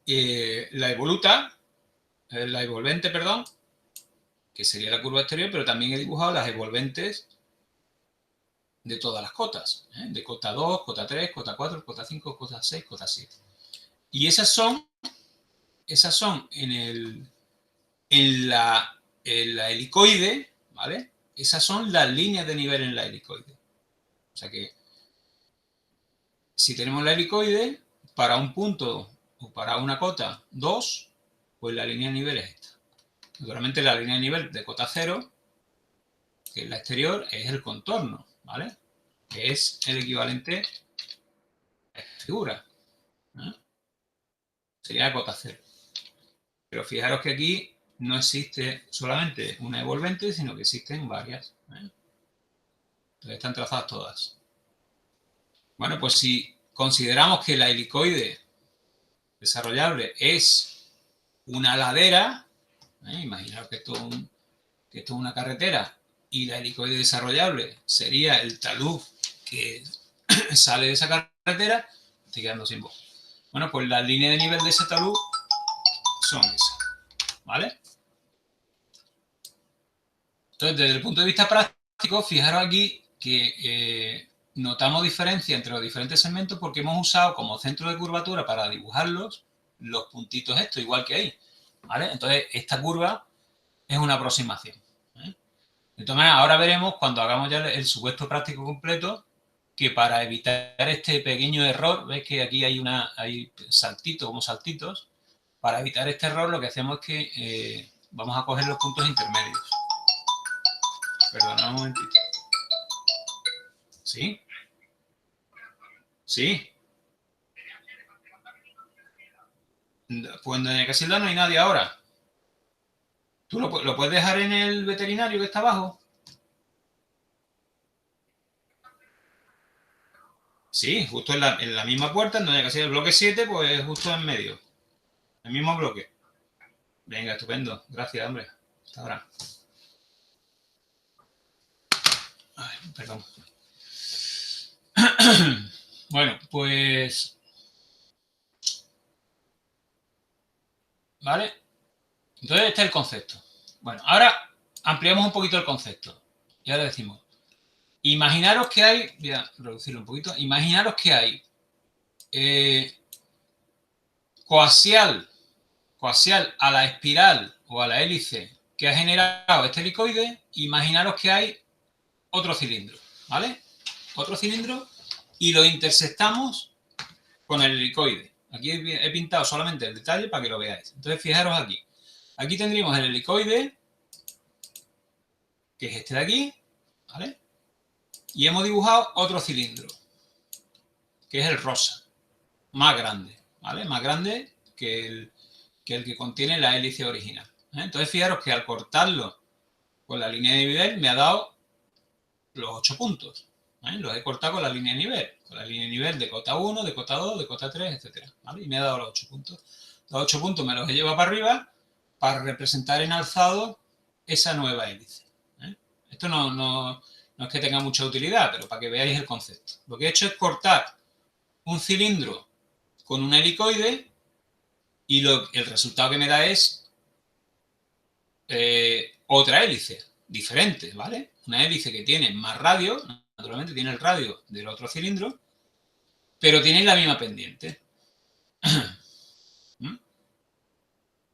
la evolvente, perdón, que sería la curva exterior, pero también he dibujado las evolventes de todas las cotas, de cota 2, cota 3, cota 4, cota 5, cota 6, cota 7. Y esas son en la helicoide, ¿vale? Esas son las líneas de nivel en la helicoide. O sea que si tenemos la helicoide, para un punto o para una cota 2, pues la línea de nivel es esta. Naturalmente la línea de nivel de cota 0, que es la exterior, es el contorno, ¿vale? Que es el equivalente a esta figura. Sería cota 0. Pero fijaros que aquí no existe solamente una evolvente, sino que existen varias. Entonces están trazadas todas. Bueno, pues si consideramos que la helicoide desarrollable es una ladera, imaginaos que esto es una carretera, y la helicoide desarrollable sería el talud que sale de esa carretera, estoy quedando sin voz. Bueno, pues las líneas de nivel de ese talud son esas, ¿vale? Entonces, desde el punto de vista práctico, fijaros aquí que notamos diferencia entre los diferentes segmentos porque hemos usado como centro de curvatura para dibujarlos los puntitos estos, igual que ahí, ¿vale? Entonces, esta curva es una aproximación. De todas maneras, ahora veremos, cuando hagamos ya el supuesto práctico completo, que para evitar este pequeño error, veis que aquí hay saltitos, como saltitos, para evitar este error lo que hacemos es que vamos a coger los puntos intermedios. Perdona un momentito. ¿Sí? Sí. Pues en Doña Casilda no hay nadie ahora. ¿Tú lo puedes dejar en el veterinario que está abajo? Sí, justo en la misma puerta, en Doña Casilda, el bloque 7, pues justo en medio. El mismo bloque. Venga, estupendo. Gracias, hombre. Hasta ahora. Ay, perdón. Bueno, pues... ¿Vale? Entonces este es el concepto. Bueno, ahora ampliamos un poquito el concepto. Y ahora decimos, imaginaros que hay... Voy a reducirlo un poquito. Imaginaros que hay coaxial a la espiral o a la hélice que ha generado este helicoide. Imaginaros que hay otro cilindro, ¿vale? Otro cilindro y lo intersectamos con el helicoide. Aquí he pintado solamente el detalle para que lo veáis. Entonces, fijaros aquí. Aquí tendríamos el helicoide, que es este de aquí, ¿vale? Y hemos dibujado otro cilindro, que es el rosa, más grande, ¿vale? Más grande que el que contiene la hélice original. Entonces, fijaros que al cortarlo con la línea de nivel me ha dado los 8 puntos. Los he cortado con la línea de nivel, de cota 1, de cota 2, de cota 3, etc. ¿Vale? Y me ha dado los 8 puntos. Los 8 puntos me los he llevado para arriba para representar en alzado esa nueva hélice. Esto no es que tenga mucha utilidad, pero para que veáis el concepto. Lo que he hecho es cortar un cilindro con un helicoide y el resultado que me da es otra hélice diferente, ¿vale? Una hélice que tiene más radio, naturalmente tiene el radio del otro cilindro, pero tiene la misma pendiente.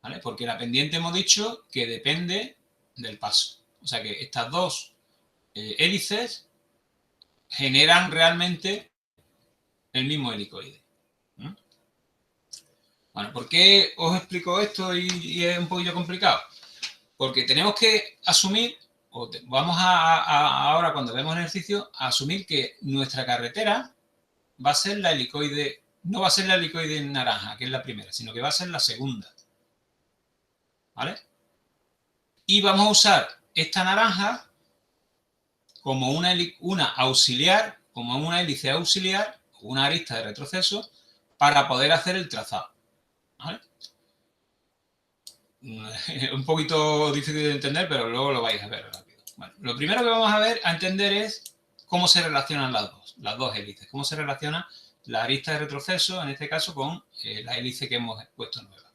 ¿Vale? Porque la pendiente hemos dicho que depende del paso. O sea que estas dos hélices generan realmente el mismo helicoide. Bueno, ¿por qué os explico esto y es un poquillo complicado? Porque tenemos que asumir, vamos ahora cuando vemos el ejercicio, a asumir que nuestra carretera va a ser la helicoide, no va a ser la helicoide naranja, que es la primera, sino que va a ser la segunda. ¿Vale? Y vamos a usar esta naranja como una auxiliar, como una hélice auxiliar, una arista de retroceso, para poder hacer el trazado. ¿Vale? Un poquito difícil de entender, pero luego lo vais a ver rápido. Bueno, lo primero que vamos a entender es cómo se relacionan las dos hélices, cómo se relaciona la arista de retroceso, en este caso, con la hélice que hemos puesto nueva.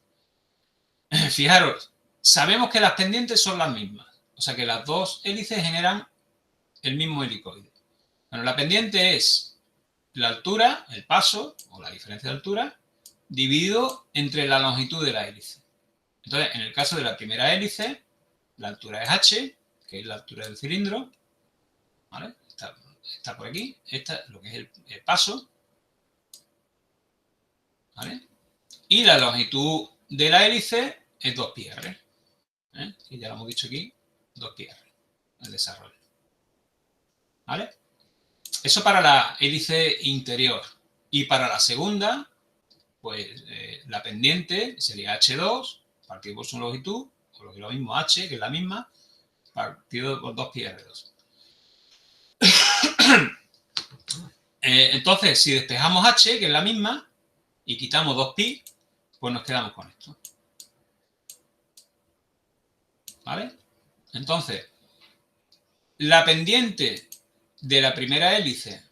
Fijaros, sabemos que las pendientes son las mismas, o sea que las dos hélices generan el mismo helicoide. Bueno, la pendiente es la altura, el paso, o la diferencia de altura, dividido entre la longitud de la hélice. Entonces, en el caso de la primera hélice, la altura es h, que es la altura del cilindro, ¿vale? Está por aquí, esta es lo que es el paso, ¿vale? Y la longitud de la hélice es 2πr, que ya lo hemos dicho aquí, 2πr, el desarrollo, ¿vale? Eso para la hélice interior. Y para la segunda, pues la pendiente sería h2, partido por su longitud, o lo que es lo mismo h, que es la misma, partido por 2πr2. Entonces, si despejamos h, que es la misma, y quitamos 2pi, pues nos quedamos con esto. ¿Vale? Entonces, la pendiente de la primera hélice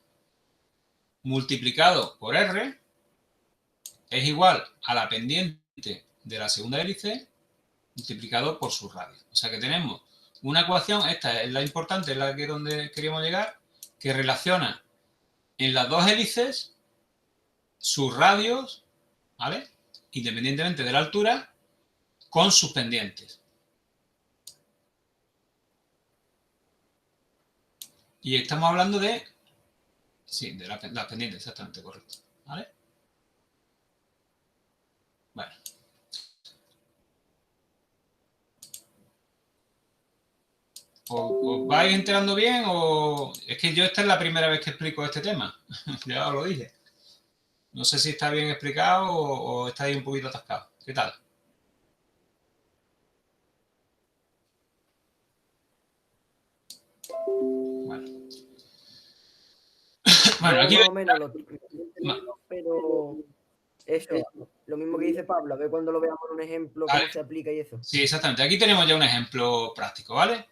multiplicado por r es igual a la pendiente de la segunda hélice multiplicado por su radio. O sea que tenemos una ecuación, esta es la importante, es la que donde queríamos llegar, que relaciona en las dos hélices sus radios, ¿vale? Independientemente de la altura, con sus pendientes. Y estamos hablando de... Sí, de las pendientes, exactamente, correcto. ¿Vale? Bueno. ¿Os vais enterando bien o...? Es que yo esta es la primera vez que explico este tema. Ya os lo dije. No sé si está bien explicado o estáis un poquito atascado. ¿Qué tal? Bueno, aquí... Más o menos pero eso, lo mismo que dice Pablo, a ver cuando lo veamos en un ejemplo, cómo se aplica y eso. Sí, exactamente. Aquí tenemos ya un ejemplo práctico, ¿vale?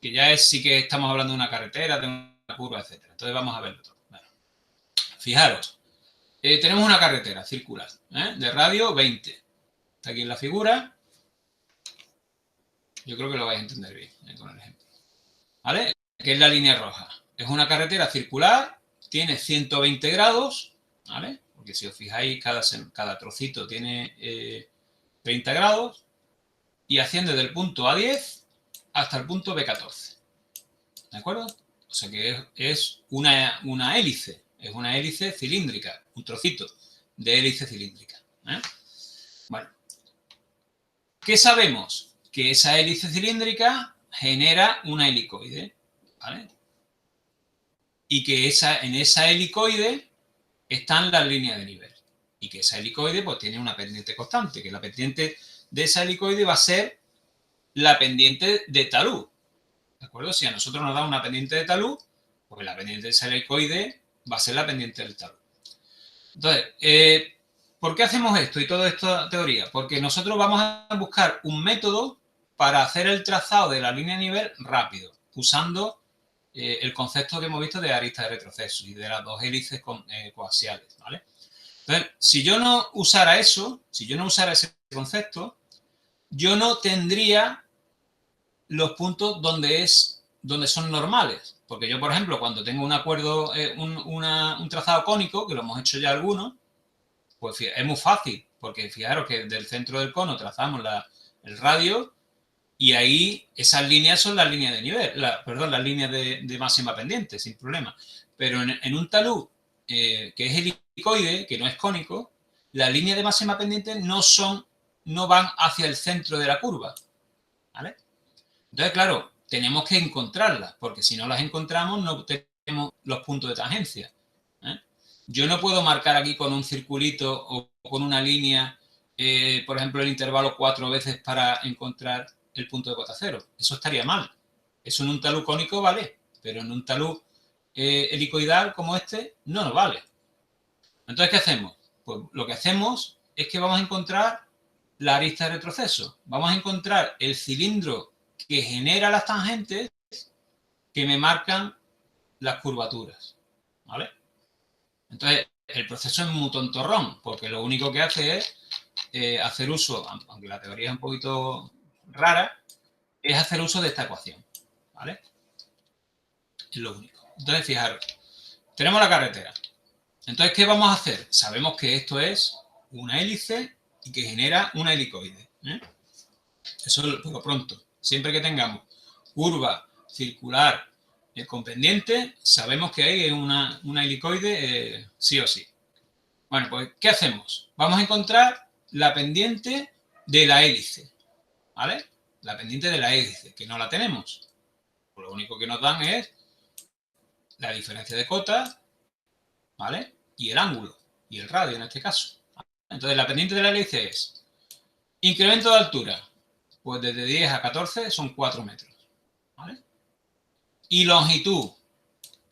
Que ya sí que estamos hablando de una carretera, de una curva, etcétera. Entonces vamos a verlo todo. Bueno, fijaros, tenemos una carretera circular, de radio 20. Está aquí en la figura. Yo creo que lo vais a entender bien con el ejemplo. ¿Vale? Que es la línea roja. Es una carretera circular, tiene 120 grados, ¿vale? Porque si os fijáis, cada trocito tiene 30 grados y asciende del punto A10 hasta el punto B14. ¿De acuerdo? O sea que es una hélice, es una hélice cilíndrica, un trocito de hélice cilíndrica. Bueno, ¿qué sabemos? Que esa hélice cilíndrica genera una helicoide, ¿vale? Y que en esa helicoide están las líneas de nivel. Y que esa helicoide pues tiene una pendiente constante, que la pendiente de esa helicoide va a ser la pendiente de talud. ¿De acuerdo? Si a nosotros nos da una pendiente de talud, pues la pendiente de esa helicoide va a ser la pendiente del talud. Entonces, ¿por qué hacemos esto y toda esta teoría? Porque nosotros vamos a buscar un método para hacer el trazado de la línea de nivel rápido, usando el concepto que hemos visto de arista de retroceso y de las dos hélices coaxiales, ¿vale? Entonces, si yo no usara eso, si yo no usara ese concepto, yo no tendría los puntos donde son normales. Porque yo, por ejemplo, cuando tengo un acuerdo, un trazado cónico, que lo hemos hecho ya algunos, pues es muy fácil, porque fijaros que del centro del cono trazamos el radio y ahí esas líneas son las líneas de nivel, las líneas de máxima pendiente, sin problema. Pero en un talud que es helicoide, que no es cónico, las líneas de máxima pendiente no van hacia el centro de la curva, ¿vale? Entonces, claro, tenemos que encontrarlas, porque si no las encontramos no tenemos los puntos de tangencia, ¿eh? Yo no puedo marcar aquí con un circulito o con una línea, por ejemplo, el intervalo 4 veces para encontrar el punto de cota cero. Eso estaría mal. Eso en un talud cónico vale, pero en un talud helicoidal como este no nos vale. Entonces, ¿qué hacemos? Pues lo que hacemos es que vamos a encontrar la arista de retroceso. Vamos a encontrar el cilindro que genera las tangentes que me marcan las curvaturas, ¿vale? Entonces, el proceso es muy tontorrón, porque lo único que hace es hacer uso, aunque la teoría es un poquito rara, es hacer uso de esta ecuación, ¿vale? Es lo único. Entonces, fijaros, tenemos la carretera. Entonces, ¿qué vamos a hacer? Sabemos que esto es una hélice y que genera una helicoide, ¿eh? Eso por lo pronto. Siempre que tengamos curva circular con pendiente, sabemos que hay una helicoide sí o sí. Bueno, pues, ¿qué hacemos? Vamos a encontrar la pendiente de la hélice, ¿vale? La pendiente de la hélice, que no la tenemos. Pues lo único que nos dan es la diferencia de cotas, ¿vale? Y el ángulo, y el radio en este caso. Entonces, la pendiente de la hélice es incremento de altura, pues desde 10 a 14 son 4 metros, ¿vale? Y longitud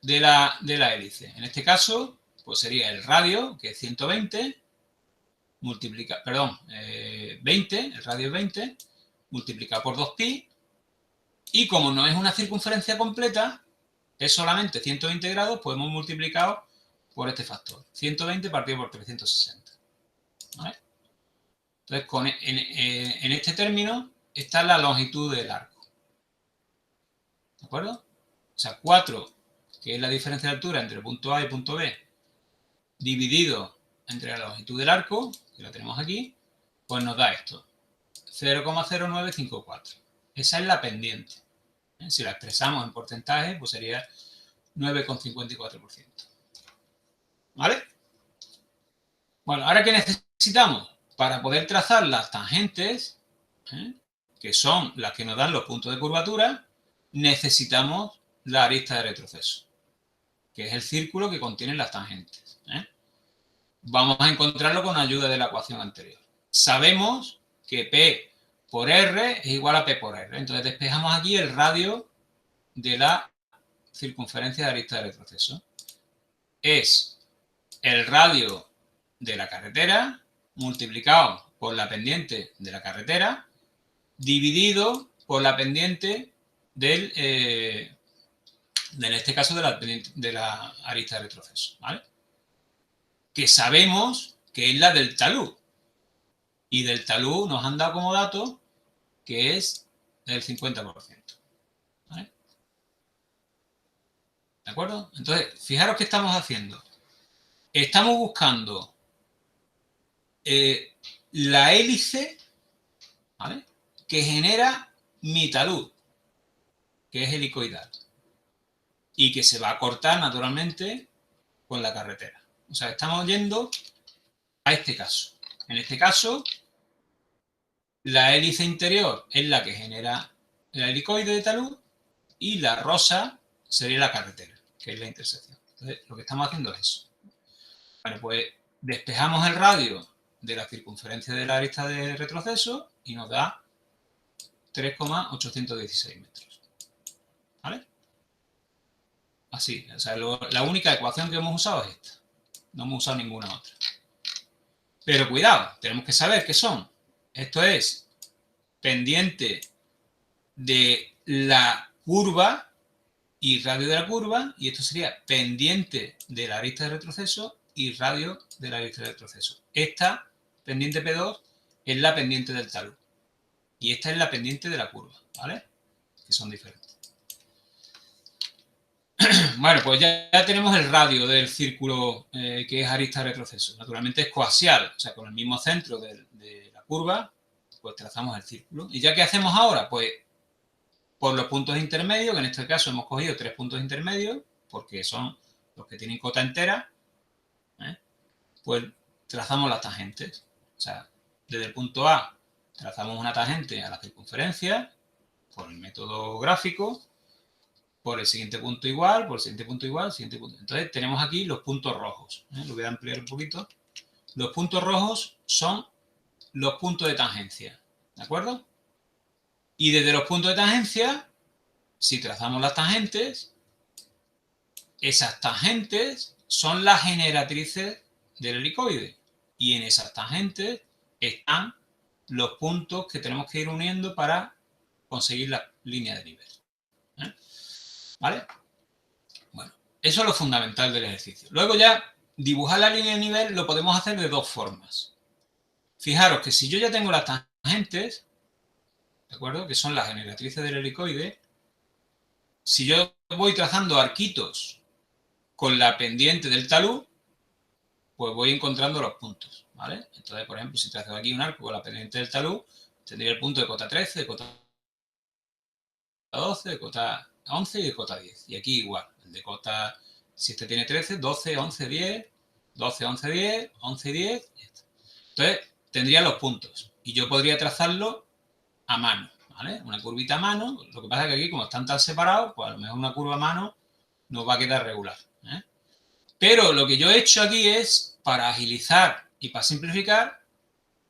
de la hélice. En este caso, pues sería el radio, que es 120, 20, el radio es 20, multiplicado por 2pi, y como no es una circunferencia completa, es solamente 120 grados, pues hemos multiplicado por este factor. 120 partido por 360. ¿Vale? Entonces, en este término está la longitud del arco. ¿De acuerdo? O sea, 4, que es la diferencia de altura entre el punto A y el punto B, dividido entre la longitud del arco, que lo tenemos aquí, pues nos da esto, 0,0954. Esa es la pendiente. Si la expresamos en porcentaje, pues sería 9,54%. ¿Vale? Bueno, ¿ahora qué necesitamos? Para poder trazar las tangentes, que son las que nos dan los puntos de curvatura, necesitamos la arista de retroceso, que es el círculo que contiene las tangentes. Vamos a encontrarlo con ayuda de la ecuación anterior. Sabemos que P por R es igual a P por R. Entonces despejamos aquí el radio de la circunferencia de arista de retroceso. Es el radio de la carretera multiplicado por la pendiente de la carretera dividido por la pendiente en este caso de la arista de retroceso, ¿vale? Que sabemos que es la del talud. Y del talud nos han dado como dato que es del 50%. ¿Vale? ¿De acuerdo? Entonces, fijaros qué estamos haciendo. Estamos buscando la hélice, ¿vale?, que genera mi talud, que es helicoidal, y que se va a cortar naturalmente con la carretera. O sea, estamos yendo a este caso. En este caso, la hélice interior es la que genera el helicoide de talud y la rosa sería la carretera, que es la intersección. Entonces, lo que estamos haciendo es eso. Bueno, pues despejamos el radio de la circunferencia de la arista de retroceso y nos da 3,816 metros. ¿Vale? Así, o sea, la única ecuación que hemos usado es esta. No hemos usado ninguna otra. Pero cuidado, tenemos que saber qué son. Esto es pendiente de la curva y radio de la curva, y esto sería pendiente de la arista de retroceso y radio de la arista de retroceso. Esta pendiente P2 es la pendiente del talud y esta es la pendiente de la curva, ¿vale? Que son diferentes. Bueno, pues ya tenemos el radio del círculo que es arista de retroceso. Naturalmente es coaxial, o sea, con el mismo centro de la curva, pues trazamos el círculo. ¿Y ya qué hacemos ahora? Pues por los puntos intermedios, que en este caso hemos cogido 3 puntos intermedios, porque son los que tienen cota entera, pues trazamos las tangentes. O sea, desde el punto A trazamos una tangente a la circunferencia, por el método gráfico, por el siguiente punto igual, por el siguiente punto igual, siguiente punto. Entonces tenemos aquí los puntos rojos. Lo voy a ampliar un poquito. Los puntos rojos son los puntos de tangencia, ¿de acuerdo? Y desde los puntos de tangencia, si trazamos las tangentes, esas tangentes son las generatrices del helicoide. Y en esas tangentes están los puntos que tenemos que ir uniendo para conseguir la línea de nivel. ¿Vale? Bueno, eso es lo fundamental del ejercicio. Luego ya, dibujar la línea de nivel lo podemos hacer de dos formas. Fijaros que si yo ya tengo las tangentes, ¿de acuerdo? Que son las generatrices del helicoide, si yo voy trazando arquitos con la pendiente del talud, pues voy encontrando los puntos, ¿vale? Entonces, por ejemplo, si trazo aquí un arco con la pendiente del talud, tendría el punto de cota 13, de cota 12, de cota 11 y de cota 10. Y aquí igual, el de cota, si este tiene 13, 12, 11, 10, 12, 11, 10, 11, 10, y esto. Entonces, tendría los puntos. Y yo podría trazarlo a mano, ¿vale? Una curvita a mano. Lo que pasa es que aquí, como están tan separados, pues a lo mejor una curva a mano nos va a quedar regular, ¿eh? Pero lo que yo he hecho aquí es, para agilizar y para simplificar,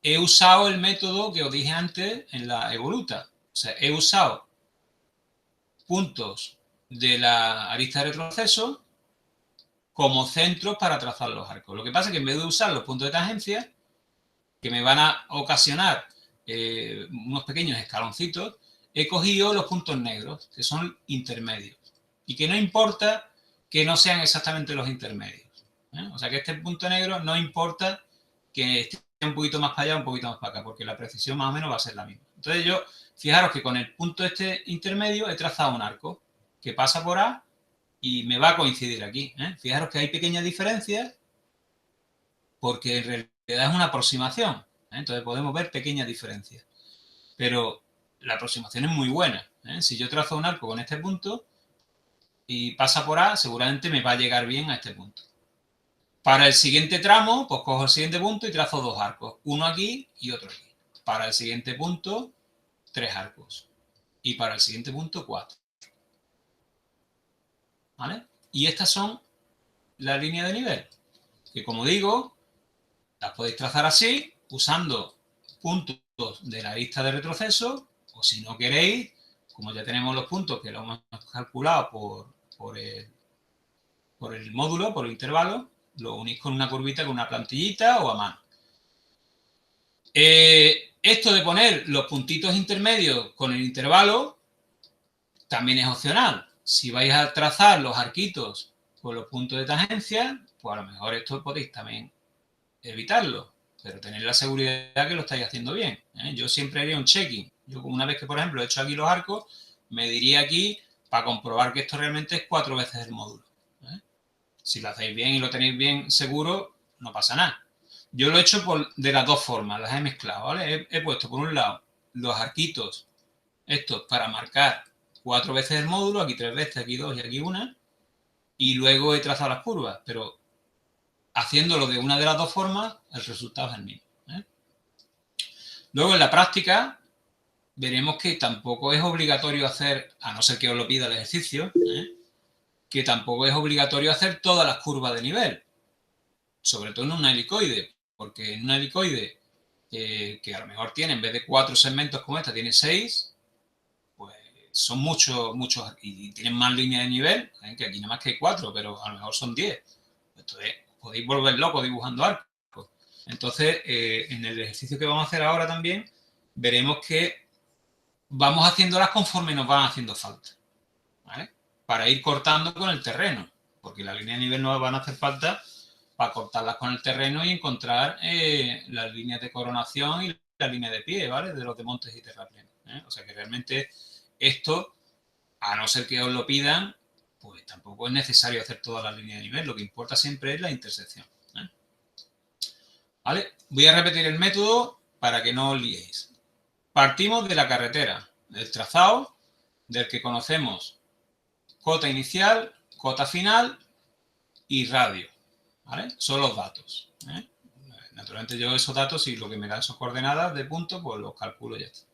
he usado el método que os dije antes en la evoluta. O sea, he usado puntos de la arista de retroceso como centros para trazar los arcos. Lo que pasa es que en vez de usar los puntos de tangencia, que me van a ocasionar unos pequeños escaloncitos, he cogido los puntos negros, que son intermedios. Y que no importa que no sean exactamente los intermedios, ¿eh? O sea, que este punto negro no importa que esté un poquito más para allá, un poquito más para acá, porque la precisión más o menos va a ser la misma. Entonces yo, fijaros que con el punto este intermedio he trazado un arco que pasa por A y me va a coincidir aquí, ¿eh? Fijaros que hay pequeñas diferencias porque en realidad es una aproximación, ¿eh? Entonces podemos ver pequeñas diferencias. Pero la aproximación es muy buena, ¿eh? Si yo trazo un arco con este punto y pasa por A, seguramente me va a llegar bien a este punto. Para el siguiente tramo, pues cojo el siguiente punto y trazo dos arcos, uno aquí y otro aquí. Para el siguiente punto, 3 arcos. Y para el siguiente punto, 4. ¿Vale? Y estas son las líneas de nivel, que como digo, las podéis trazar así, usando puntos de la lista de retroceso, o si no queréis, como ya tenemos los puntos que lo hemos calculado por el módulo, por el intervalo, lo unís con una curvita, con una plantillita o a mano. Esto de poner los puntitos intermedios con el intervalo también es opcional. Si vais a trazar los arquitos con los puntos de tangencia, pues a lo mejor esto podéis también evitarlo, pero tener la seguridad que lo estáis haciendo bien, ¿eh? Yo siempre haría un checking. Yo, una vez que, por ejemplo, he hecho aquí los arcos, me diría aquí para comprobar que esto realmente es 4 veces el módulo, ¿eh? Si lo hacéis bien y lo tenéis bien seguro, no pasa nada. Yo lo he hecho de las dos formas, las he mezclado, ¿vale? He puesto por un lado los arquitos estos para marcar 4 veces el módulo, aquí 3 veces, aquí 2 y aquí 1, y luego he trazado las curvas, pero haciéndolo de una de las dos formas, el resultado es el mismo, ¿eh? Luego, en la práctica, veremos que tampoco es obligatorio hacer, a no ser que os lo pida el ejercicio, ¿eh? Que tampoco es obligatorio hacer todas las curvas de nivel, sobre todo en una helicoide, porque en una helicoide que a lo mejor tiene, en vez de 4 segmentos como esta, tiene 6, pues son muchos, y tienen más líneas de nivel, ¿eh? Que aquí nada más que hay 4, pero a lo mejor son 10. Entonces, podéis volver loco dibujando arcos. Entonces, en el ejercicio que vamos a hacer ahora también, veremos que vamos haciéndolas conforme nos van haciendo falta, ¿vale? Para ir cortando con el terreno, porque la línea de nivel nos van a hacer falta para cortarlas con el terreno y encontrar las líneas de coronación y la línea de pie, ¿vale? De los de montes y terraplenes, ¿eh? O sea que realmente esto, a no ser que os lo pidan, pues tampoco es necesario hacer toda la línea de nivel. Lo que importa siempre es la intersección, ¿eh? ¿Vale? Voy a repetir el método para que no os liéis. Partimos de la carretera, del trazado, del que conocemos cota inicial, cota final y radio, ¿vale? Son los datos, ¿eh? Naturalmente yo esos datos y lo que me dan son coordenadas de punto, pues los calculo y ya está.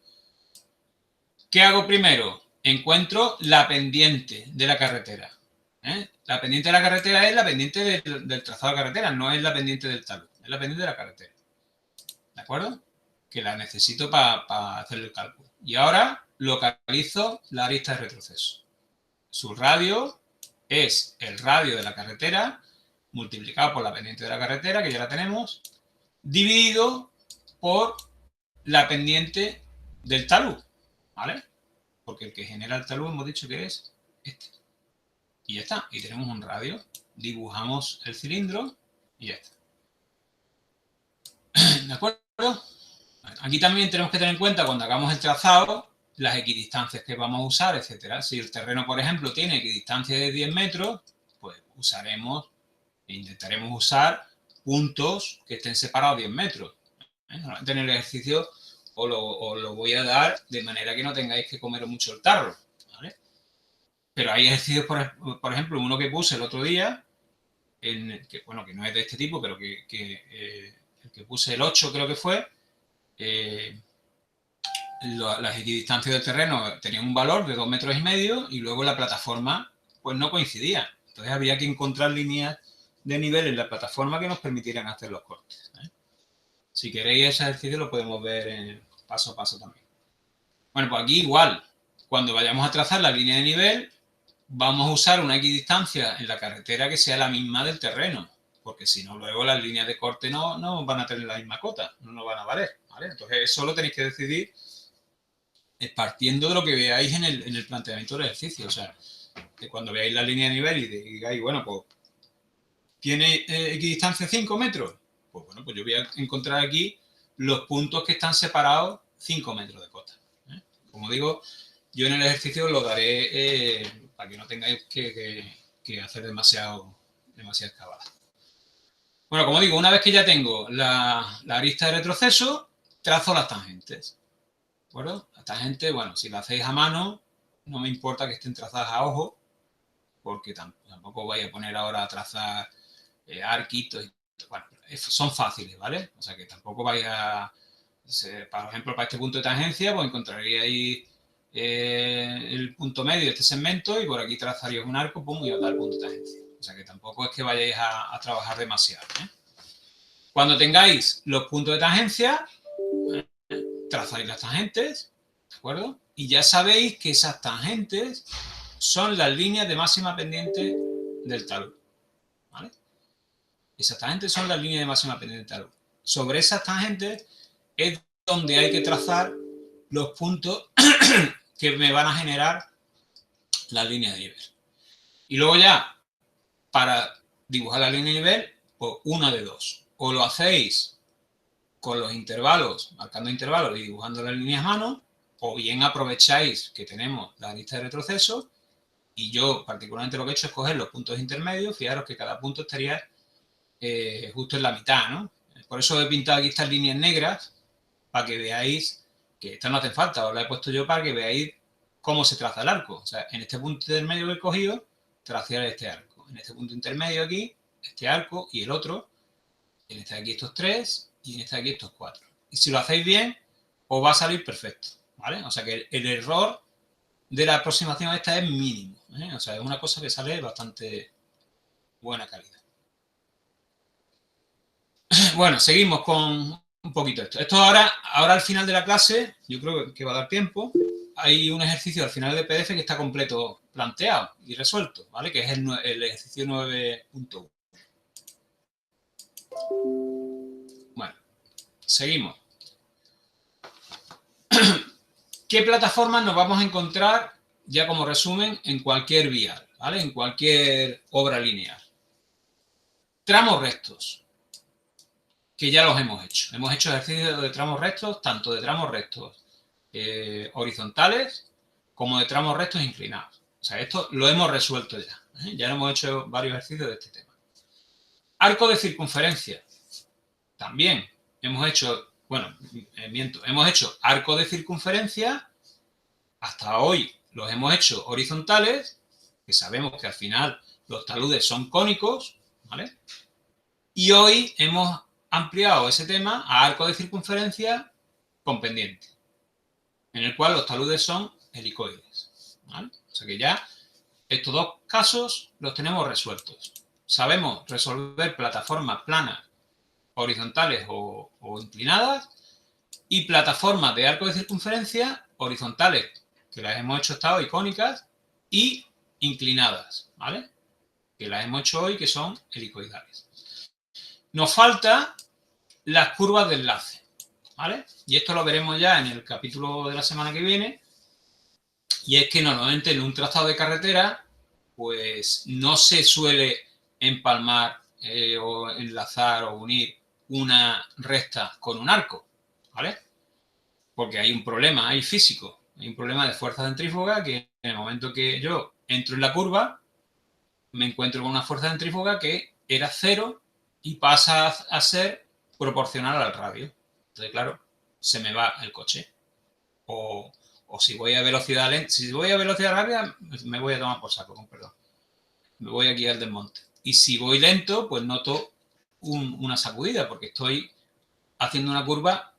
¿Qué hago primero? Encuentro la pendiente de la carretera, ¿eh? La pendiente de la carretera es la pendiente del trazado de carretera, no es la pendiente del talud, es la pendiente de la carretera, ¿de acuerdo? Que la necesito para hacer el cálculo. Y ahora localizo la arista de retroceso. Su radio es el radio de la carretera multiplicado por la pendiente de la carretera, que ya la tenemos, dividido por la pendiente del talud, ¿vale? Porque el que genera el talud hemos dicho que es este. Y ya está. Y tenemos un radio. Dibujamos el cilindro y ya está. ¿De acuerdo? Aquí también tenemos que tener en cuenta cuando hagamos el trazado las equidistancias que vamos a usar, etcétera. Si el terreno, por ejemplo, tiene equidistancia de 10 metros, pues intentaremos usar puntos que estén separados 10 metros. Normalmente en el ejercicio os lo voy a dar de manera que no tengáis que comer mucho el tarro, ¿vale? Pero hay ejercicios, por ejemplo, uno que puse el otro día, que no es de este tipo, pero el que puse el 8 creo que fue, las equidistancias del terreno tenían un valor de 2,5 metros y luego la plataforma pues no coincidía. Entonces había que encontrar líneas de nivel en la plataforma que nos permitieran hacer los cortes, ¿eh? Si queréis ese ejercicio lo podemos ver paso a paso también. Bueno, pues aquí igual, cuando vayamos a trazar la línea de nivel, vamos a usar una equidistancia en la carretera que sea la misma del terreno, porque si no, luego las líneas de corte no van a tener la misma cota, no nos van a valer, ¿vale? Entonces eso lo tenéis que decidir partiendo de lo que veáis en el planteamiento del ejercicio. O sea, que cuando veáis la línea de nivel y digáis, bueno, pues tiene equidistancia 5 metros, pues bueno, pues yo voy a encontrar aquí los puntos que están separados 5 metros de cota, ¿eh? Como digo, yo en el ejercicio lo daré para que no tengáis que hacer demasiado excavada. Bueno, como digo, una vez que ya tengo la arista de retroceso, trazo las tangentes. ¿De acuerdo? Las tangentes, bueno, si la hacéis a mano, no me importa que estén trazadas a ojo, porque tampoco vais a poner ahora a trazar arquitos. Bueno, son fáciles, ¿vale? O sea que tampoco vais a... Por ejemplo, para este punto de tangencia, pues encontraríais el punto medio de este segmento y por aquí trazaríais un arco, pum, y os da el punto de tangencia. O sea que tampoco es que vayáis a trabajar demasiado, ¿eh? Cuando tengáis los puntos de tangencia, trazáis las tangentes, ¿de acuerdo? Y ya sabéis que esas tangentes son las líneas de máxima pendiente del talud, ¿vale? Esas tangentes son las líneas de máxima pendiente del talud. Sobre esas tangentes es donde hay que trazar los puntos que me van a generar la línea de nivel. Y luego ya, para dibujar la línea de nivel, pues una de dos. O lo hacéis con los intervalos, marcando intervalos y dibujando las líneas a mano, o bien aprovecháis que tenemos la lista de retroceso y yo particularmente lo que he hecho es coger los puntos intermedios. Fijaros que cada punto estaría justo en la mitad, ¿no? Por eso he pintado aquí estas líneas negras para que veáis que estas no hacen falta, os las he puesto yo para que veáis cómo se traza el arco. O sea, en este punto intermedio que he cogido, tracear este arco. En este punto intermedio aquí, este arco y el otro. En este de aquí estos 3 y en este de aquí estos 4. Y si lo hacéis bien, os va a salir perfecto, ¿vale? O sea que el error de la aproximación esta es mínimo, ¿eh? O sea, es una cosa que sale bastante buena calidad. Bueno, seguimos con un poquito esto. Esto ahora al final de la clase, yo creo que va a dar tiempo, hay un ejercicio al final del PDF que está completo planteado y resuelto, ¿vale? Que es el ejercicio 9.1. Bueno, Seguimos. ¿Qué plataformas nos vamos a encontrar, ya como resumen, en cualquier vial, ¿vale? En cualquier obra lineal? Tramos rectos, que ya los hemos hecho. Hemos hecho ejercicios de tramos rectos, tanto de tramos rectos horizontales como de tramos rectos inclinados. O sea, esto lo hemos resuelto ya. Ya hemos hecho varios ejercicios de este tema. Arco de circunferencia. También hemos hecho, bueno, hemos hecho arco de circunferencia. Hasta hoy los hemos hecho horizontales, que sabemos que al final los taludes son cónicos, ¿vale? Y hoy hemos ampliado ese tema a arco de circunferencia con pendiente, en el cual los taludes son helicoides, ¿vale? O sea que ya estos dos casos los tenemos resueltos. Sabemos resolver plataformas planas, horizontales o inclinadas, y plataformas de arco de circunferencia horizontales, que las hemos hecho hasta hoy cónicas, y inclinadas, ¿vale? Que las hemos hecho hoy, que son helicoidales. Nos falta las curvas de enlace, ¿vale? Y esto lo veremos ya en el capítulo de la semana que viene. Y es que normalmente en un trazado de carretera, pues no se suele empalmar o enlazar o unir una recta con un arco, ¿vale? Porque hay un problema ahí físico, hay un problema de fuerza centrífuga que en el momento que yo entro en la curva, me encuentro con una fuerza centrífuga que era 0 y pasa a ser proporcional al radio. Entonces, claro, se me va el coche. O si voy a velocidad lenta, si voy a velocidad rápida, me voy a tomar por saco, con perdón. Me voy aquí al desmonte. Y si voy lento, pues noto una sacudida, porque estoy haciendo una curva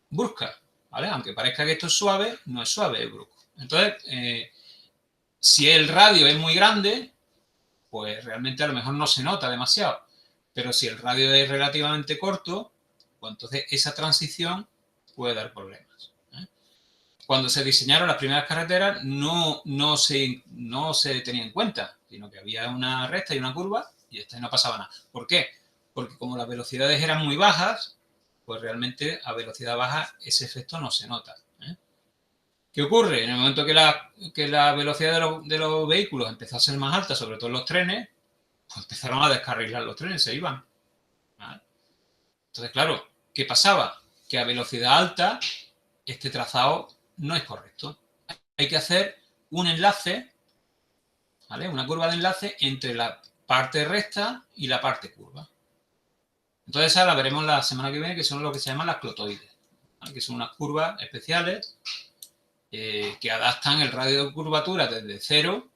brusca, ¿vale? Aunque parezca que esto es suave, no es suave, es brusco. Entonces, si el radio es muy grande, pues realmente a lo mejor no se nota demasiado. Pero si el radio es relativamente corto, pues entonces esa transición puede dar problemas. Cuando se diseñaron las primeras carreteras no se tenía en cuenta, sino que había una recta y una curva y esta no pasaba nada. ¿Por qué? Porque como las velocidades eran muy bajas, pues realmente a velocidad baja ese efecto no se nota. ¿Qué ocurre? En el momento que la velocidad de los vehículos empezó a ser más alta, sobre todo en los trenes, pues empezaron a descarrilar los trenes, se iban. ¿Vale? Entonces, claro, ¿qué pasaba? Que a velocidad alta este trazado no es correcto. Hay que hacer un enlace, ¿vale? Una curva de enlace entre la parte recta y la parte curva. Entonces, esa la veremos la semana que viene, que son lo que se llaman las clotoides, ¿vale? Que son unas curvas especiales que adaptan el radio de curvatura desde 0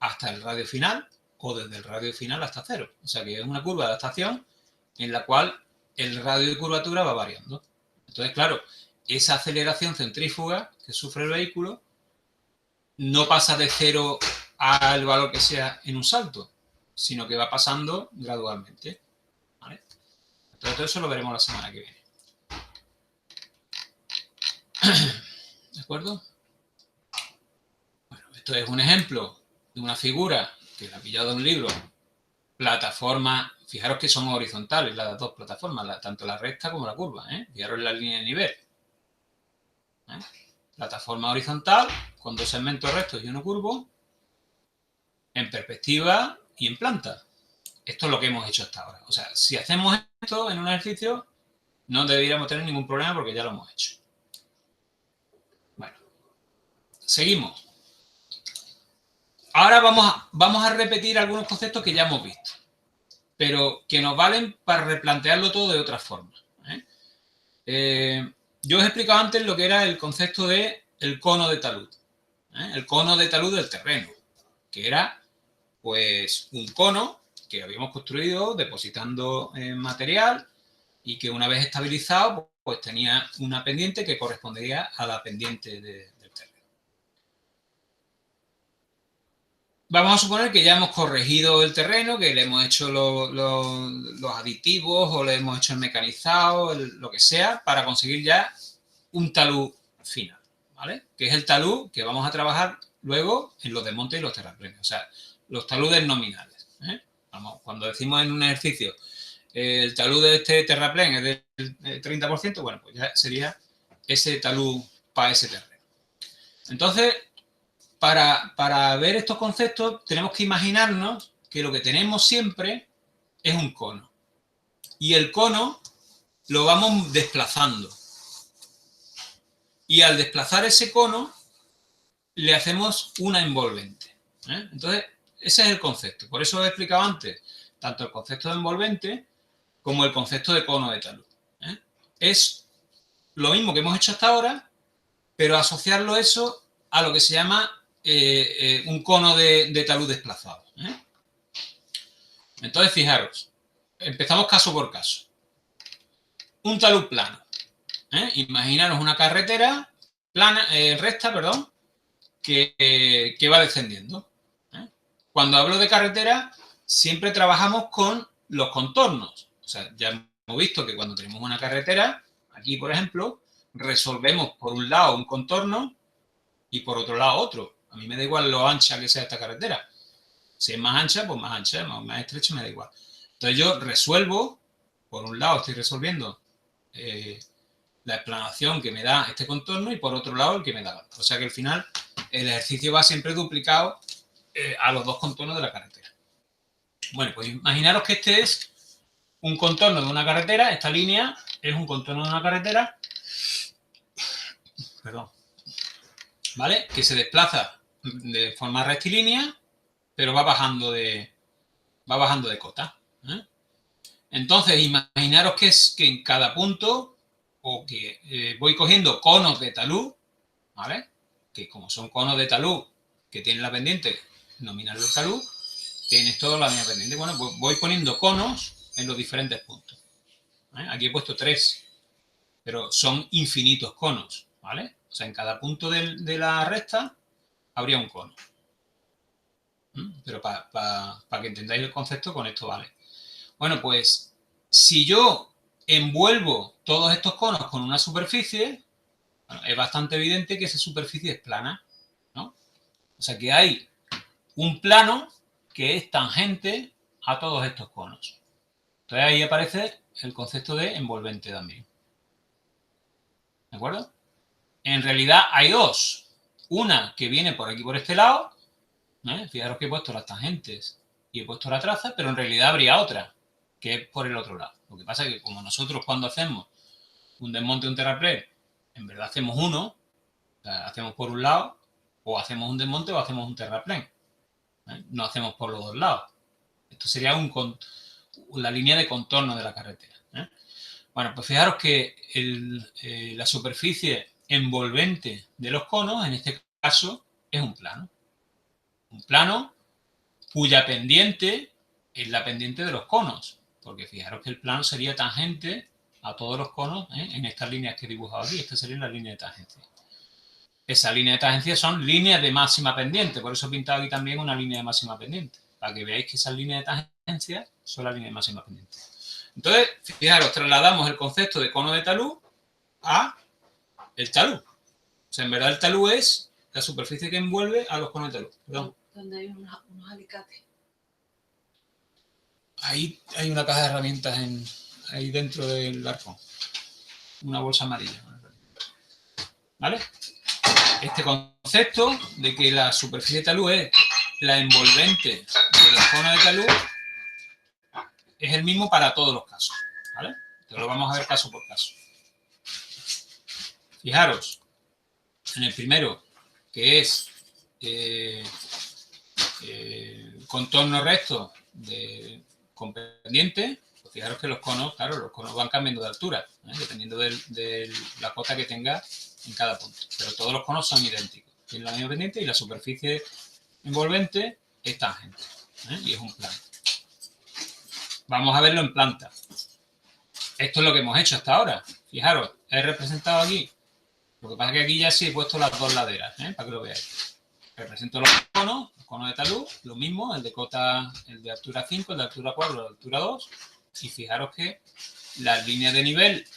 hasta el radio final o desde el radio final hasta 0. O sea que es una curva de adaptación en la cual el radio de curvatura va variando. Entonces, claro, esa aceleración centrífuga que sufre el vehículo no pasa de 0 al valor que sea en un salto, sino que va pasando gradualmente, ¿vale? Entonces, todo eso lo veremos la semana que viene. ¿De acuerdo? Bueno, esto es un ejemplo de una figura que la he pillado de un libro. Plataforma, fijaros que son horizontales las dos plataformas, tanto la recta como la curva, fijaros en la línea de nivel. Plataforma horizontal con dos segmentos rectos y uno curvo, en perspectiva y en planta. Esto es lo que hemos hecho hasta ahora. O sea, si hacemos esto en un ejercicio, no deberíamos tener ningún problema porque ya lo hemos hecho. Bueno, seguimos. Ahora vamos a repetir algunos conceptos que ya hemos visto, pero que nos valen para replantearlo todo de otra forma. Yo os he explicado antes lo que era el concepto de el cono de talud. El cono de talud del terreno, que era pues un cono que habíamos construido depositando material y que una vez estabilizado pues tenía una pendiente que correspondería a la pendiente del terreno. Vamos a suponer que ya hemos corregido el terreno, que le hemos hecho los aditivos o le hemos hecho el mecanizado, lo que sea, para conseguir ya un talud final, ¿vale? Que es el talud que vamos a trabajar luego en los desmontes y los terraplenes, o sea, los taludes nominales. Vamos, cuando decimos en un ejercicio el talud de este terraplén es del 30%, bueno, pues ya sería ese talud para ese terreno. Entonces, para ver estos conceptos tenemos que imaginarnos que lo que tenemos siempre es un cono. Y el cono lo vamos desplazando. Y al desplazar ese cono, le hacemos una envolvente. Entonces, ese es el concepto. Por eso os he explicado antes tanto el concepto de envolvente como el concepto de cono de talud. Es lo mismo que hemos hecho hasta ahora, pero asociarlo eso a lo que se llama un cono de talud desplazado. Entonces, fijaros, empezamos caso por caso. Un talud plano. Imaginaros una carretera plana, recta, perdón, que va descendiendo. Cuando hablo de carretera, siempre trabajamos con los contornos. O sea, ya hemos visto que cuando tenemos una carretera, aquí por ejemplo, resolvemos por un lado un contorno y por otro lado otro. A mí me da igual lo ancha que sea esta carretera. Si es más ancha, pues más ancha, más estrecha, me da igual. Entonces yo resuelvo, por un lado estoy resolviendo la explanación que me da este contorno y por otro lado el que me da otro. O sea que al final el ejercicio va siempre duplicado a los dos contornos de la carretera. Bueno, pues imaginaros que este es un contorno de una carretera, esta línea es un contorno de una carretera, perdón, ¿vale? Que se desplaza de forma rectilínea, pero va bajando de cota. Entonces, imaginaros que en cada punto, o que voy cogiendo conos de talud, ¿vale? Que como son conos de talud que tienen la pendiente nominal del talud, tienes toda la misma pendiente. Bueno, pues voy poniendo conos en los diferentes puntos. Aquí he puesto 3, pero son infinitos conos, ¿vale? O sea, en cada punto de la recta habría un cono. Pero para que entendáis el concepto, con esto vale. Bueno, pues si yo envuelvo todos estos conos con una superficie, bueno, es bastante evidente que esa superficie es plana, ¿no? O sea que hay un plano que es tangente a todos estos conos. Entonces ahí aparece el concepto de envolvente también. ¿De acuerdo? En realidad hay dos. Una que viene por aquí, por este lado. Fijaros que he puesto las tangentes y he puesto la traza, pero en realidad habría otra, que es por el otro lado. Lo que pasa es que como nosotros cuando hacemos un desmonte de un terraplén, en verdad hacemos uno, o sea, hacemos por un lado, o hacemos un desmonte o hacemos un terraplén. No hacemos por los dos lados. Esto sería la línea de contorno de la carretera. Bueno, pues fijaros que la superficie envolvente de los conos, en este caso, es un plano. Un plano cuya pendiente es la pendiente de los conos, porque fijaros que el plano sería tangente a todos los conos en estas líneas que he dibujado aquí. Esta sería la línea de tangencia. Esa línea de tangencia son líneas de máxima pendiente, por eso he pintado aquí también una línea de máxima pendiente, para que veáis que esas líneas de tangencia son las líneas de máxima pendiente. Entonces, fijaros, trasladamos el concepto de cono de talud a el talud. O sea, en verdad el talud es la superficie que envuelve a los conos de talud. Perdón. Donde hay unos alicates. Ahí hay una caja de herramientas ahí dentro del arcón. Una bolsa amarilla. ¿Vale? Este concepto de que la superficie de talud es la envolvente de los conos de talud es el mismo para todos los casos. ¿Vale? Entonces lo vamos a ver caso por caso. Fijaros, en el primero, que es contorno recto con pendiente, pues fijaros que los conos, claro, los conos van cambiando de altura, dependiendo de la cota que tenga en cada punto. Pero todos los conos son idénticos. Tienen la misma pendiente y la superficie envolvente es tangente. Y es un plano. Vamos a verlo en planta. Esto es lo que hemos hecho hasta ahora. Fijaros, he representado aquí. Lo que pasa es que aquí ya sí he puesto las dos laderas, para que lo veáis. Represento los conos de talud, lo mismo, el de cota, el de altura 5, el de altura 4, el de altura 2. Y fijaros que las líneas de nivel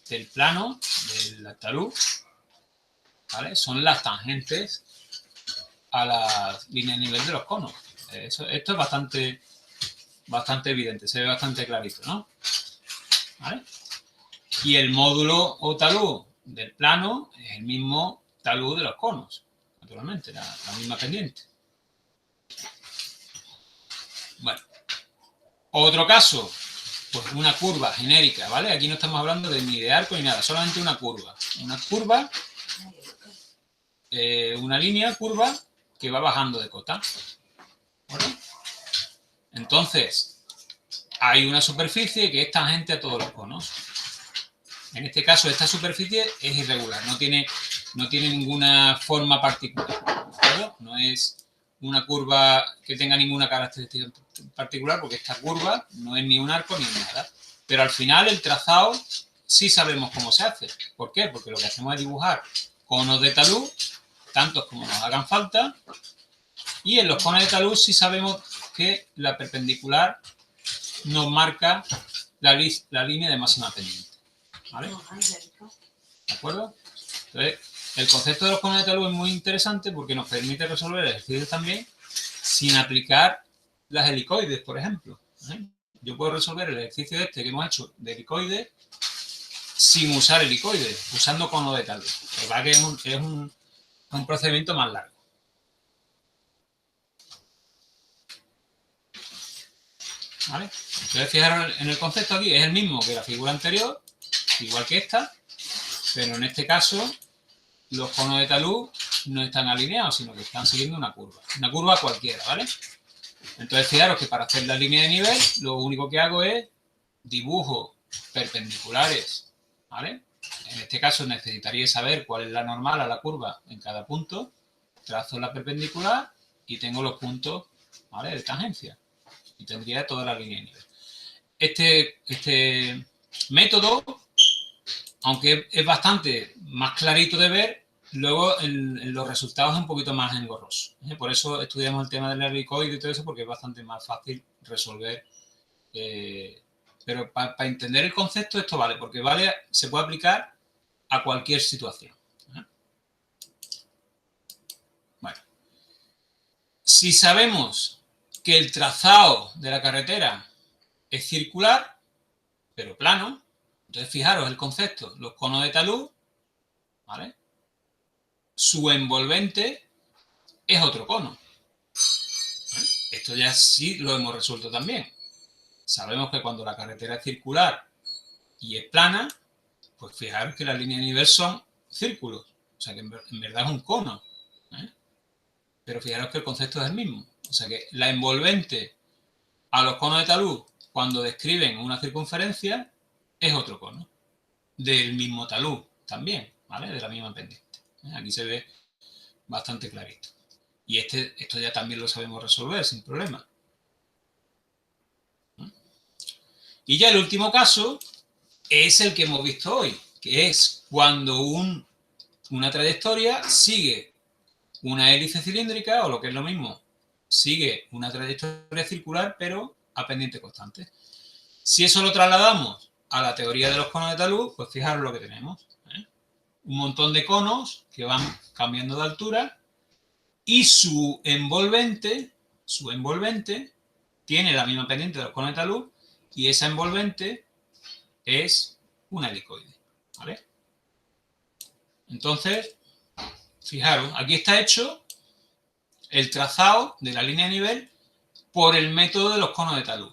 del plano del talud, ¿vale? Son las tangentes a las líneas de nivel de los conos. Esto es bastante bastante evidente, se ve bastante clarito, ¿no? ¿Vale? Y el módulo o talud del plano es el mismo talud de los conos, naturalmente, la misma pendiente. Bueno, otro caso, pues una curva genérica, ¿vale? Aquí no estamos hablando ni de arco ni nada, solamente una curva. Una curva, una línea curva que va bajando de cota. ¿Vale? Entonces, hay una superficie que es tangente a todos los conos. En este caso, esta superficie es irregular, no tiene ninguna forma particular. ¿De no es una curva que tenga ninguna característica particular, porque esta curva no es ni un arco ni nada. Pero al final, el trazado sí sabemos cómo se hace. ¿Por qué? Porque lo que hacemos es dibujar conos de talud, tantos como nos hagan falta, y en los conos de talud sí sabemos que la perpendicular nos marca la línea de máxima pendiente. ¿Vale? ¿De acuerdo? Entonces, el concepto de los conos de talud es muy interesante porque nos permite resolver ejercicios también sin aplicar las helicoides, por ejemplo. Yo puedo resolver el ejercicio este que hemos hecho de helicoides sin usar helicoides, usando conos de talud. La verdad que es un procedimiento más largo. ¿Vale? Entonces, fijaros en el concepto aquí, es el mismo que la figura anterior, igual que esta, pero en este caso los conos de talud no están alineados, sino que están siguiendo una curva cualquiera, ¿vale? Entonces, fijaros que para hacer la línea de nivel, lo único que hago es dibujo perpendiculares, ¿vale? En este caso necesitaría saber cuál es la normal a la curva en cada punto, trazo la perpendicular y tengo los puntos, ¿vale?, de tangencia. Y tendría toda la línea de nivel. Este método, aunque es bastante más clarito de ver, luego en los resultados es un poquito más engorroso. Por eso estudiamos el tema del helicoide y todo eso, porque es bastante más fácil resolver. Pero para entender el concepto esto vale, porque se puede aplicar a cualquier situación. Bueno, si sabemos que el trazado de la carretera es circular, pero plano, entonces fijaros el concepto, los conos de talud, ¿vale?, su envolvente es otro cono. Esto ya sí lo hemos resuelto también. Sabemos que cuando la carretera es circular y es plana, pues fijaros que las líneas de nivel son círculos, o sea que en verdad es un cono. Pero fijaros que el concepto es el mismo. O sea que la envolvente a los conos de talud, cuando describen una circunferencia, es otro cono. Del mismo talud también, ¿vale? De la misma pendiente. Aquí se ve bastante clarito. Y esto ya también lo sabemos resolver sin problema. Y ya el último caso es el que hemos visto hoy, que es cuando una trayectoria sigue una hélice cilíndrica, o lo que es lo mismo, sigue una trayectoria circular, pero a pendiente constante. Si eso lo trasladamos a la teoría de los conos de talud, pues fijaros lo que tenemos. Un montón de conos que van cambiando de altura y su envolvente tiene la misma pendiente de los conos de talud y esa envolvente es una helicoide, ¿vale? Entonces, fijaros, aquí está hecho el trazado de la línea de nivel por el método de los conos de talud,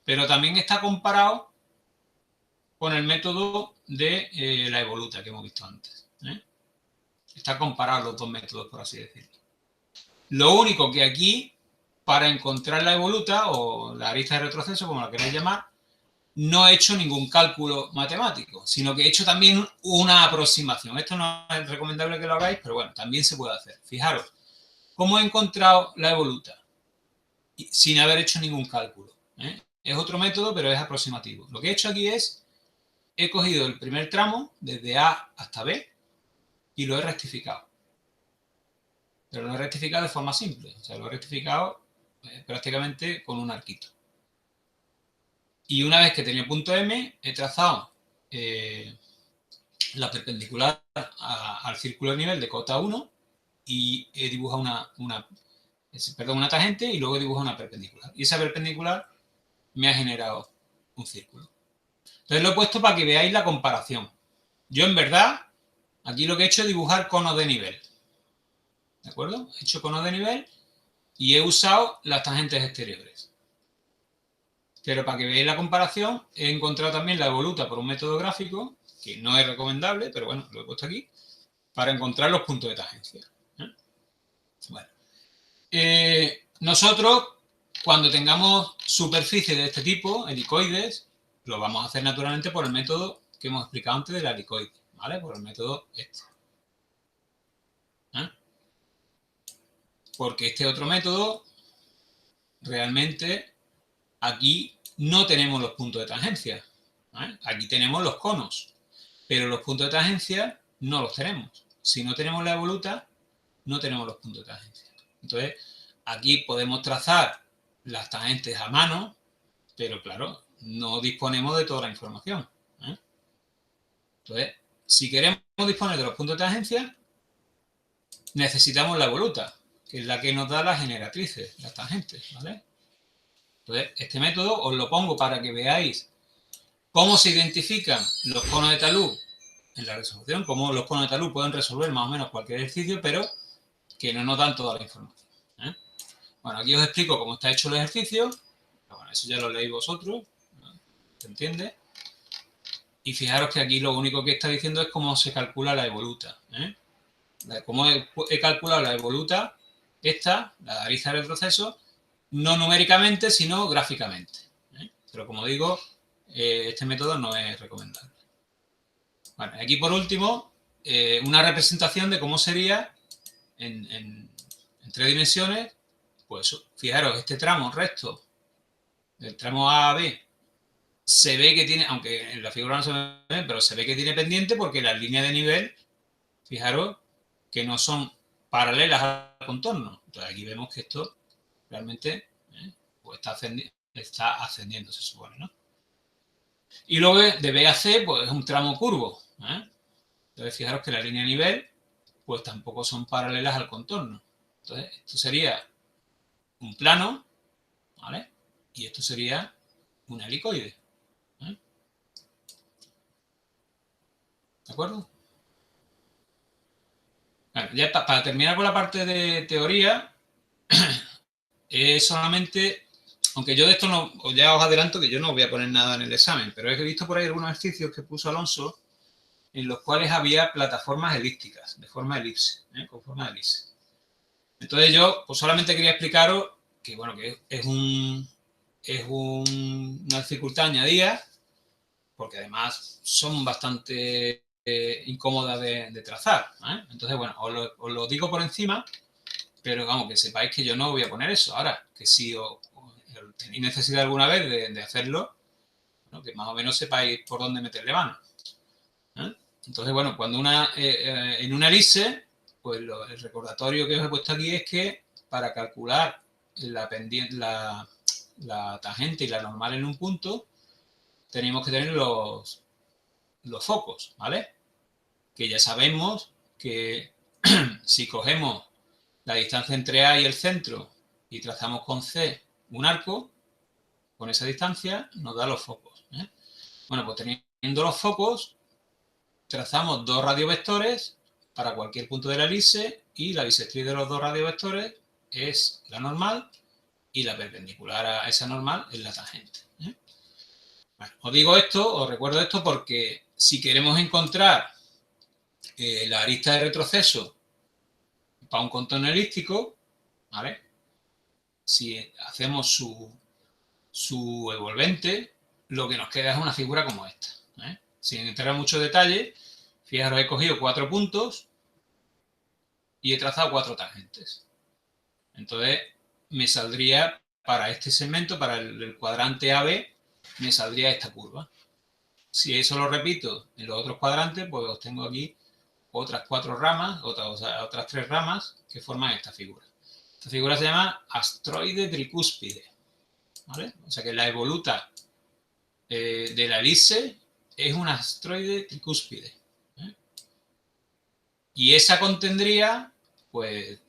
pero también está comparado con el método de la evoluta que hemos visto antes. Está comparado los dos métodos, por así decirlo. Lo único que aquí, para encontrar la evoluta o la arista de retroceso, como la queráis llamar, no he hecho ningún cálculo matemático, sino que he hecho también una aproximación. Esto no es recomendable que lo hagáis, pero bueno, también se puede hacer. Fijaros, ¿cómo he encontrado la evoluta? Sin haber hecho ningún cálculo. Es otro método, pero es aproximativo. Lo que he hecho aquí es, he cogido el primer tramo, desde A hasta B, y lo he rectificado. Pero lo he rectificado de forma simple. O sea, lo he rectificado prácticamente con un arquito. Y una vez que tenía punto M, he trazado la perpendicular al círculo de nivel de cota 1 y he dibujado una tangente y luego he dibujado una perpendicular. Y esa perpendicular me ha generado un círculo. Entonces lo he puesto para que veáis la comparación. Yo en verdad, aquí lo que he hecho es dibujar conos de nivel. ¿De acuerdo? He hecho conos de nivel y he usado las tangentes exteriores. Pero para que veáis la comparación, he encontrado también la evoluta por un método gráfico, que no es recomendable, pero bueno, lo he puesto aquí, para encontrar los puntos de tangencia. Bueno. Nosotros, cuando tengamos superficies de este tipo, helicoides, lo vamos a hacer naturalmente por el método que hemos explicado antes de la helicoide, ¿vale? Por el método este. Porque este otro método, realmente, aquí no tenemos los puntos de tangencia. Aquí tenemos los conos, pero los puntos de tangencia no los tenemos. Si no tenemos la evoluta, no tenemos los puntos de tangencia. Entonces, aquí podemos trazar las tangentes a mano, pero claro, no disponemos de toda la información. Entonces, si queremos disponer de los puntos de tangencia, necesitamos la evoluta, que es la que nos da las generatrices, las tangentes, ¿vale? Entonces, este método os lo pongo para que veáis cómo se identifican los conos de talud en la resolución, cómo los conos de talud pueden resolver más o menos cualquier ejercicio, pero que no nos dan toda la información. Bueno, aquí os explico cómo está hecho el ejercicio. Bueno, eso ya lo leéis vosotros, ¿se entiende? Y fijaros que aquí lo único que está diciendo es cómo se calcula la evoluta. Cómo he calculado la evoluta, esta, la arista de retroceso, no numéricamente, sino gráficamente. Pero como digo, este método no es recomendable. Bueno, aquí por último, una representación de cómo sería en 3 dimensiones. Pues fijaros, este tramo recto del tramo A a B se ve que tiene, aunque en la figura no se ve, pero se ve que tiene pendiente porque las líneas de nivel, fijaros, que no son paralelas al contorno. Entonces aquí vemos que esto realmente pues está ascendiendo, se supone, ¿no? Y luego de B a C, pues es un tramo curvo. Entonces fijaros que la línea de nivel, pues tampoco son paralelas al contorno. Entonces esto sería un plano, ¿vale? Y esto sería un helicoide. ¿De acuerdo? Bueno, ya para terminar con la parte de teoría, solamente, aunque yo de esto no, ya os adelanto que yo no voy a poner nada en el examen, pero he visto por ahí algunos ejercicios que puso Alonso en los cuales había plataformas elípticas, de forma elipse, con forma de elipse. Entonces yo pues solamente quería explicaros que, bueno, que es una dificultad añadida, porque además son bastante incómodas de trazar. Entonces, bueno, os lo digo por encima, pero vamos, que sepáis que yo no voy a poner eso. Ahora, que si tenéis necesidad alguna vez de hacerlo, bueno, que más o menos sepáis por dónde meterle mano. Entonces, bueno, cuando en una elipse, pues el recordatorio que os he puesto aquí es que para calcular la tangente y la normal en un punto, tenemos que tener los focos, ¿vale? Que ya sabemos que si cogemos la distancia entre A y el centro y trazamos con C un arco, con esa distancia nos da los focos. Bueno, pues teniendo los focos, trazamos 2 radiovectores para cualquier punto de la elipse y la bisectriz de los 2 radiovectores es la normal y la perpendicular a esa normal es la tangente. Bueno, os digo esto, os recuerdo esto porque si queremos encontrar la arista de retroceso para un contorno elíptico, ¿vale? Si hacemos su envolvente, lo que nos queda es una figura como esta. Sin entrar en mucho detalle, fijaros, he cogido 4 puntos y he trazado 4 tangentes. Entonces, me saldría para este segmento, para el cuadrante AB, me saldría esta curva. Si eso lo repito en los otros cuadrantes, pues os tengo aquí otras 4 ramas, otras 3 ramas que forman esta figura. Esta figura se llama astroide tricúspide, ¿vale? O sea que la evoluta de la elipse es un astroide tricúspide. Y esa contendría, pues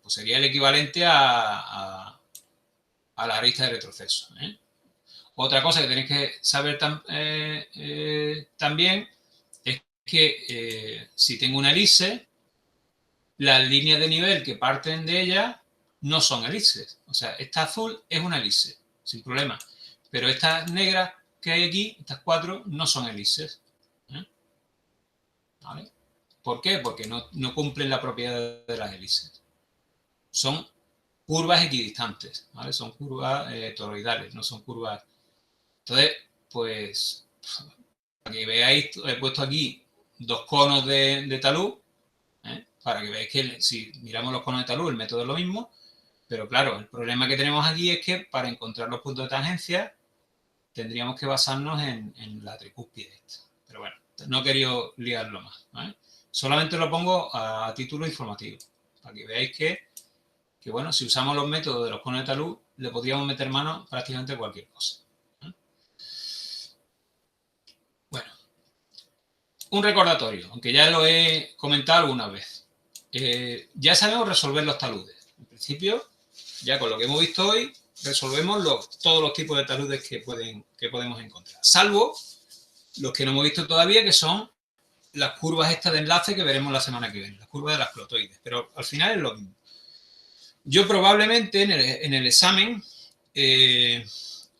sería el equivalente a la arista de retroceso. Otra cosa que tenéis que saber también es que si tengo una elipse, las líneas de nivel que parten de ella no son elipses. O sea, esta azul es una elipse, sin problema. Pero estas negras que hay aquí, estas 4, no son elipses. ¿Vale? ¿Por qué? Porque no cumplen la propiedad de las elipses. Son curvas equidistantes, ¿vale? Son curvas toroidales, no son curvas. Entonces, pues, para que veáis, he puesto aquí 2 conos de talud, para que veáis que si miramos los conos de talud, el método es lo mismo, pero claro, el problema que tenemos aquí es que para encontrar los puntos de tangencia tendríamos que basarnos en la tricúspide esta. Pero bueno, no he querido liarlo más, ¿vale? Solamente lo pongo a título informativo, para que veáis que bueno, si usamos los métodos de los conos de talud, le podríamos meter mano prácticamente a cualquier cosa. Bueno, un recordatorio, aunque ya lo he comentado alguna vez. Ya sabemos resolver los taludes. En principio, ya con lo que hemos visto hoy, resolvemos todos los tipos de taludes que podemos encontrar. Salvo los que no hemos visto todavía, que son las curvas estas de enlace que veremos la semana que viene, las curvas de las clotoides. Pero al final es lo mismo. Yo probablemente en el examen,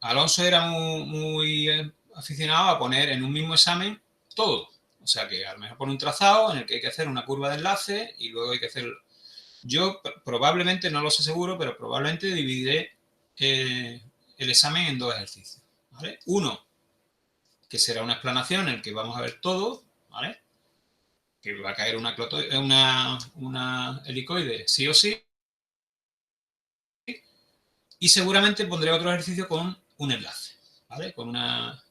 Alonso era muy aficionado a poner en un mismo examen todo. O sea que a lo mejor pone un trazado en el que hay que hacer una curva de enlace y luego hay que hacer... Yo probablemente, no lo sé seguro, pero probablemente dividiré el examen en 2 ejercicios, ¿vale? Uno, que será una explanación en el que vamos a ver todo, ¿vale? Que va a caer una helicoide sí o sí. Y seguramente pondré otro ejercicio con un enlace, ¿vale? Con una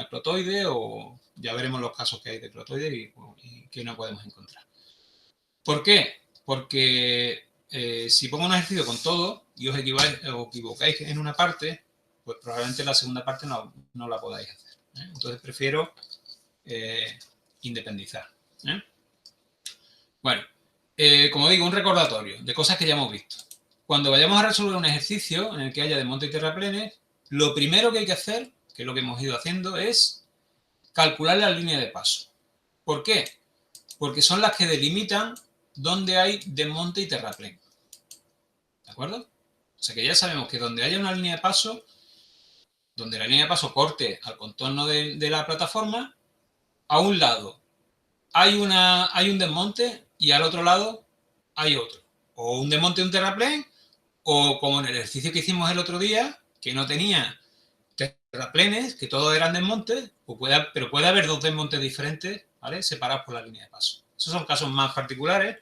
clotoide, o ya veremos los casos que hay de clotoide y que no podemos encontrar. ¿Por qué? Porque si pongo un ejercicio con todo y os equivocáis en una parte, pues probablemente la segunda parte no la podáis hacer, ¿eh? Entonces prefiero independizar, ¿eh? Bueno, como digo, un recordatorio de cosas que ya hemos visto. Cuando vayamos a resolver un ejercicio en el que haya desmonte y terraplenes, lo primero que hay que hacer, que es lo que hemos ido haciendo, es calcular la línea de paso. ¿Por qué? Porque son las que delimitan dónde hay desmonte y terraplén. ¿De acuerdo? O sea que ya sabemos que donde haya una línea de paso, donde la línea de paso corte al contorno de la plataforma, a un lado hay un desmonte y al otro lado hay otro. O un desmonte y un terraplén, o como en el ejercicio que hicimos el otro día, que no tenía terraplenes, que todos eran desmontes, pero puede haber 2 desmontes diferentes, ¿vale? Separados por la línea de paso. Esos son casos más particulares,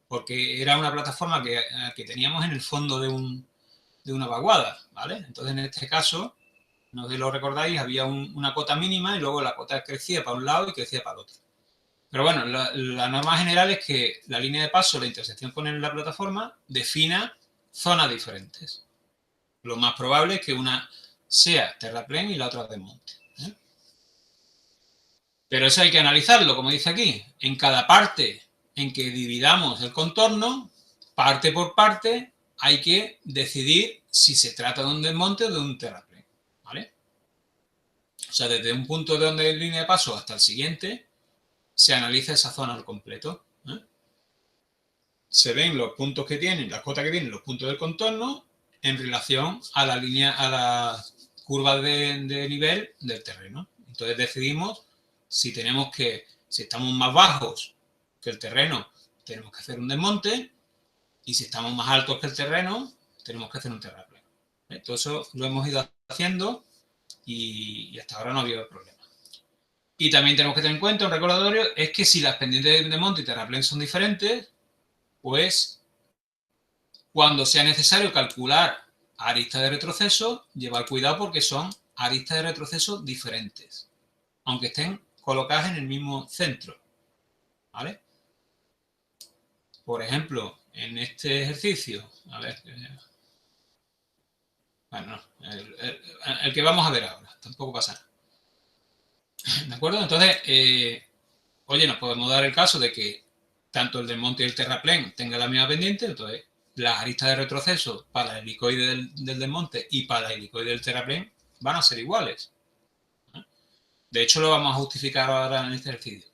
porque era una plataforma que teníamos en el fondo de una vaguada, ¿vale? Entonces, en este caso, no sé si lo recordáis, había una cota mínima y luego la cota crecía para un lado y crecía para el otro. Pero bueno, la norma general es que la línea de paso, la intersección con la plataforma, defina zonas diferentes. Lo más probable es que una sea terraplén y la otra desmonte, ¿eh? Pero eso hay que analizarlo, como dice aquí. En cada parte en que dividamos el contorno, parte por parte, hay que decidir si se trata de un desmonte o de un terraplén, ¿vale? O sea, desde un punto de donde hay línea de paso hasta el siguiente, se analiza esa zona al completo, ¿eh? Se ven los puntos que tienen, las cotas que tienen los puntos del contorno en relación a la línea, a las curvas de nivel del terreno. Entonces decidimos si estamos más bajos que el terreno, tenemos que hacer un desmonte, y si estamos más altos que el terreno, tenemos que hacer un terraplén. Todo eso lo hemos ido haciendo y hasta ahora no ha habido problema. Y también tenemos que tener en cuenta, un recordatorio, es que si las pendientes de monte y terraplén son diferentes, pues cuando sea necesario calcular aristas de retroceso, llevar cuidado porque son aristas de retroceso diferentes, aunque estén colocadas en el mismo centro, ¿vale? Por ejemplo, en este ejercicio, a ver, bueno, no, el que vamos a ver ahora, tampoco pasa nada. ¿De acuerdo? Entonces, oye, nos podemos dar el caso de que tanto el desmonte y el terraplén tengan la misma pendiente, entonces las aristas de retroceso para la helicoide del desmonte y para la helicoide del terraplén van a ser iguales. De hecho, lo vamos a justificar ahora en este ejercicio.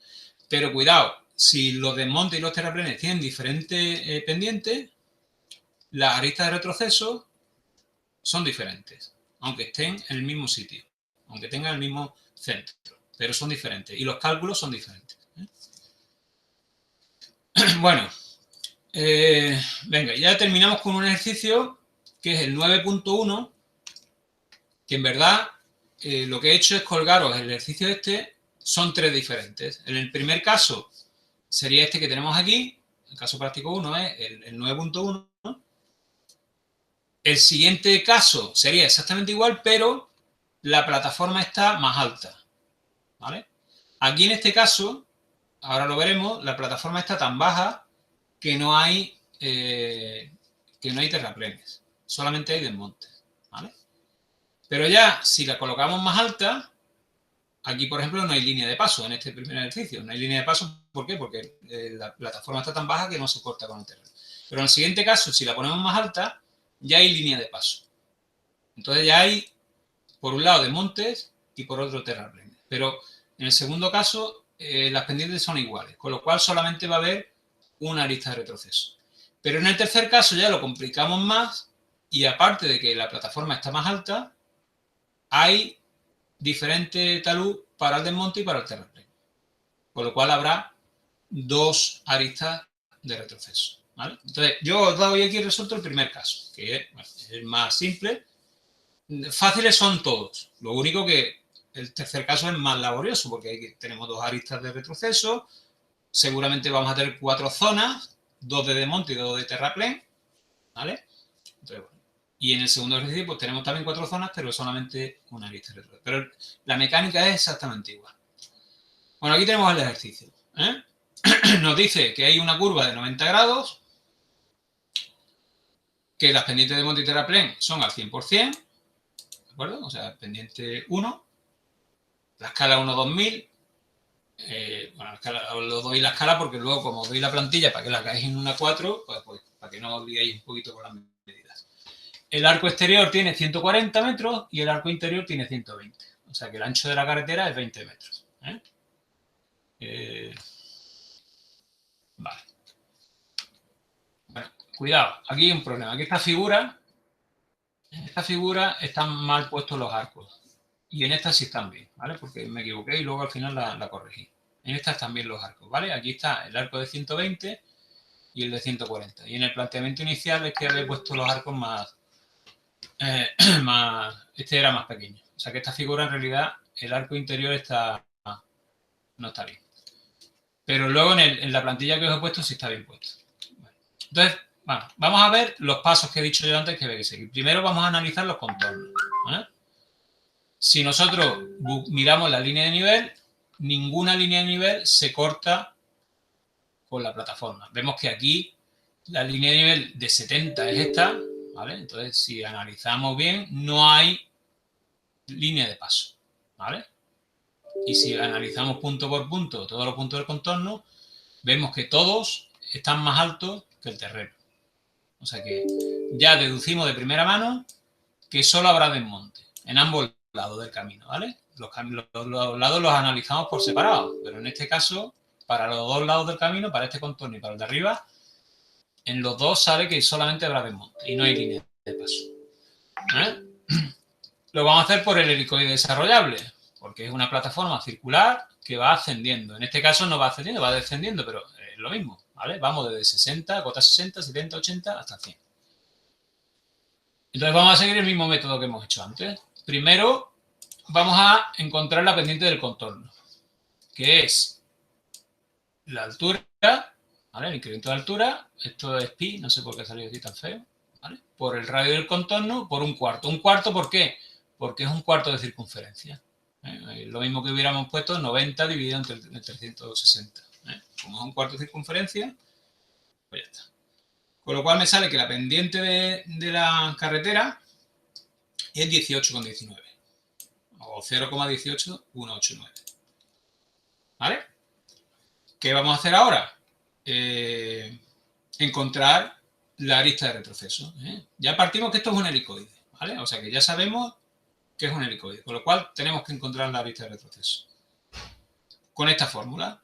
Pero cuidado, si los desmontes y los terraplenes tienen diferentes pendientes, las aristas de retroceso son diferentes, aunque estén en el mismo sitio, aunque tengan el mismo centro, pero son diferentes y los cálculos son diferentes. Bueno, venga, ya terminamos con un ejercicio que es el 9.1, que en verdad lo que he hecho es colgaros el ejercicio este, son tres diferentes. En el primer caso sería este que tenemos aquí, el caso práctico 1 es el 9.1. El siguiente caso sería exactamente igual, pero la plataforma está más alta, ¿vale? Aquí en este caso, ahora lo veremos, la plataforma está tan baja que no hay terraplenes, solamente hay desmontes, ¿vale? Pero ya, si la colocamos más alta, aquí, por ejemplo, no hay línea de paso en este primer ejercicio. No hay línea de paso, ¿por qué? Porque la plataforma está tan baja que no se corta con el terreno. Pero en el siguiente caso, si la ponemos más alta, ya hay línea de paso. Entonces ya hay, por un lado, desmontes y por otro terraplenes. Pero en el segundo caso, las pendientes son iguales, con lo cual solamente va a haber una arista de retroceso. Pero en el tercer caso ya lo complicamos más y aparte de que la plataforma está más alta, hay diferente talud para el desmonte y para el terraplén. Con lo cual habrá dos aristas de retroceso, ¿vale? Entonces, yo os doy aquí resuelto el primer caso, que es el más simple. Fáciles son todos. Lo único que el tercer caso es más laborioso, porque ahí tenemos dos aristas de retroceso. Seguramente vamos a tener 4 zonas, 2 de desmonte y 2 de terraplén, ¿vale? Entonces, bueno. Y en el segundo ejercicio pues tenemos también 4 zonas, pero solamente una arista de retroceso. Pero la mecánica es exactamente igual. Bueno, aquí tenemos el ejercicio, ¿eh? Nos dice que hay una curva de 90 grados, que las pendientes de monte y terraplén son al 100%, ¿de acuerdo? O sea, pendiente 1, la escala 1, 2000, bueno, la escala, os doy la escala porque luego, como os doy la plantilla para que la hagáis en una 4, pues para que no os liéis un poquito con las medidas. El arco exterior tiene 140 metros y el arco interior tiene 120. O sea que el ancho de la carretera es 20 metros. Vale. Bueno, cuidado, aquí hay un problema. Aquí en esta figura están mal puestos los arcos. Y en esta sí están bien, ¿vale? Porque me equivoqué y luego al final la corregí. En esta están bien los arcos, ¿vale? Aquí está el arco de 120 y el de 140. Y en el planteamiento inicial es que había puesto los arcos más... este era más pequeño. O sea que esta figura en realidad el arco interior no está bien. Pero luego en la plantilla que os he puesto sí está bien puesto. Bueno, entonces, bueno, vamos a ver los pasos que he dicho yo antes que hay que seguir. Primero vamos a analizar los contornos, ¿vale? Si nosotros miramos la línea de nivel, ninguna línea de nivel se corta con la plataforma. Vemos que aquí la línea de nivel de 70 es esta, ¿vale? Entonces, si analizamos bien, no hay línea de paso, ¿vale? Y si analizamos punto por punto todos los puntos del contorno, vemos que todos están más altos que el terreno. O sea que ya deducimos de primera mano que solo habrá desmonte en ambos lados del camino, ¿vale? Los lados los analizamos por separado, pero en este caso, para los dos lados del camino, para este contorno y para el de arriba, en los dos sale que solamente habrá desmonte y no hay línea de paso. Lo vamos a hacer por el helicoide desarrollable, porque es una plataforma circular que va ascendiendo. En este caso no va ascendiendo, va descendiendo, pero es lo mismo, ¿vale? Vamos desde 60, cota 60, 70, 80 hasta 100. Entonces vamos a seguir el mismo método que hemos hecho antes. Primero vamos a encontrar la pendiente del contorno, que es la altura, ¿vale? El incremento de altura, esto es pi, no sé por qué ha salido así tan feo, ¿vale? Por el radio del contorno, por un cuarto. ¿Un cuarto por qué? Porque es un cuarto de circunferencia. Lo mismo que hubiéramos puesto 90 dividido entre 360. Como es un cuarto de circunferencia, pues ya está. Con lo cual me sale que la pendiente de la carretera es 18,19 o 0,18189. ¿Vale? ¿Qué vamos a hacer ahora? Encontrar la arista de retroceso. Ya partimos que esto es un helicoide, ¿vale? O sea que ya sabemos que es un helicoide. Con lo cual, tenemos que encontrar la arista de retroceso. Con esta fórmula.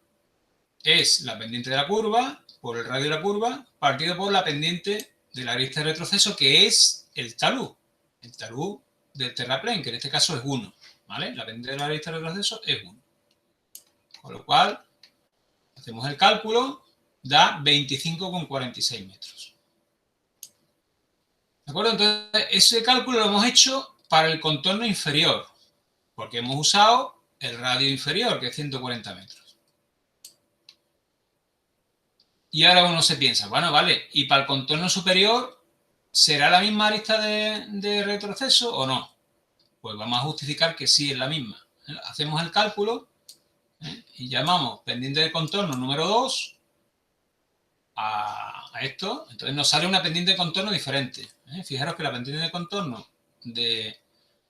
Es la pendiente de la curva por el radio de la curva partido por la pendiente de la arista de retroceso, que es el talud. El talud del terraplén, que en este caso es 1. ¿Vale? La pendiente de la arista de retroceso es 1. Con lo cual, hacemos el cálculo, da 25,46 metros. ¿De acuerdo? Entonces, ese cálculo lo hemos hecho para el contorno inferior, porque hemos usado el radio inferior, que es 140 metros. Y ahora uno se piensa, bueno, vale, ¿y para el contorno superior será la misma arista de retroceso o no? Pues vamos a justificar que sí es la misma. Hacemos el cálculo y llamamos pendiente de contorno número 2 a esto. Entonces nos sale una pendiente de contorno diferente. Fijaros que la pendiente de contorno de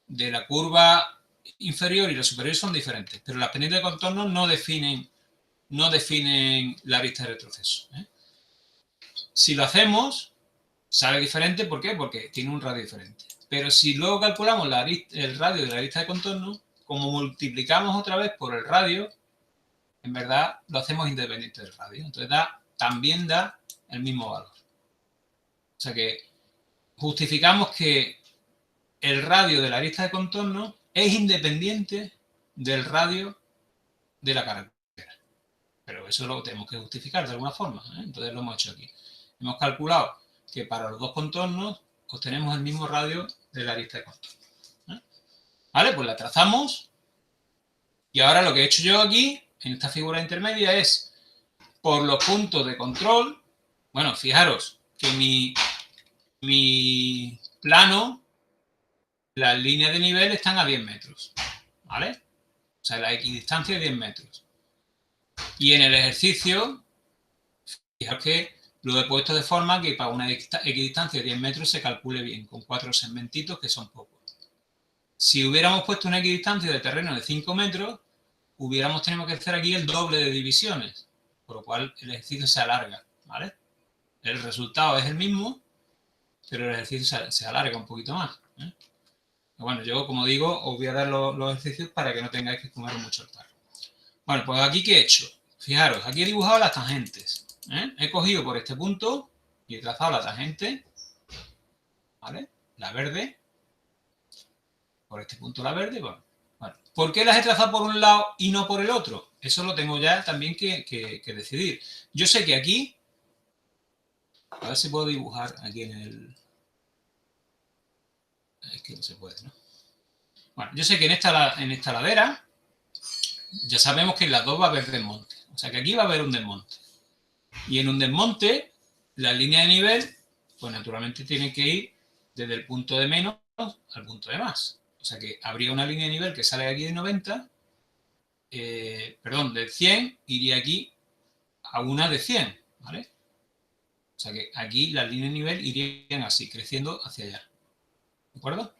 la curva inferior y la superior son diferentes, pero las pendientes de contorno no definen la arista de retroceso. Si lo hacemos, sale diferente. ¿Por qué? Porque tiene un radio diferente. Pero si luego calculamos el radio de la arista de contorno, como multiplicamos otra vez por el radio, en verdad lo hacemos independiente del radio. Entonces también da el mismo valor. O sea que justificamos que el radio de la arista de contorno es independiente del radio de la carretera. Pero eso lo tenemos que justificar de alguna forma. Entonces lo hemos hecho aquí. Hemos calculado que para los dos contornos obtenemos el mismo radio de la arista de contorno. ¿Vale? Pues la trazamos. Y ahora lo que he hecho yo aquí, en esta figura intermedia, es por los puntos de control. Bueno, fijaros que mi plano, las líneas de nivel están a 10 metros. ¿Vale? O sea, la equidistancia es 10 metros. Y en el ejercicio, fijaros que lo he puesto de forma que para una equidistancia de 10 metros se calcule bien, con 4 segmentitos que son pocos. Si hubiéramos puesto una equidistancia de terreno de 5 metros, hubiéramos tenido que hacer aquí el doble de divisiones, por lo cual el ejercicio se alarga, ¿vale? El resultado es el mismo, pero el ejercicio se alarga un poquito más. Bueno, yo, como digo, os voy a dar los ejercicios para que no tengáis que comer mucho el tarro. Bueno, pues aquí, ¿qué he hecho? Fijaros, aquí he dibujado las tangentes. He cogido por este punto y he trazado la tangente, ¿vale? La verde. Por este punto la verde, bueno. ¿Por qué las he trazado por un lado y no por el otro? Eso lo tengo ya también que decidir. Yo sé que aquí, a ver si puedo dibujar aquí en el... Es que no se puede, ¿no? Bueno, yo sé que en esta ladera ya sabemos que en las dos va a haber desmonte. O sea que aquí va a haber un desmonte. Y en un desmonte, la línea de nivel, pues naturalmente tiene que ir desde el punto de menos al punto de más. O sea que habría una línea de nivel que sale aquí de 90, de 100, iría aquí a una de 100, ¿vale? O sea que aquí las líneas de nivel irían así, creciendo hacia allá. ¿De acuerdo?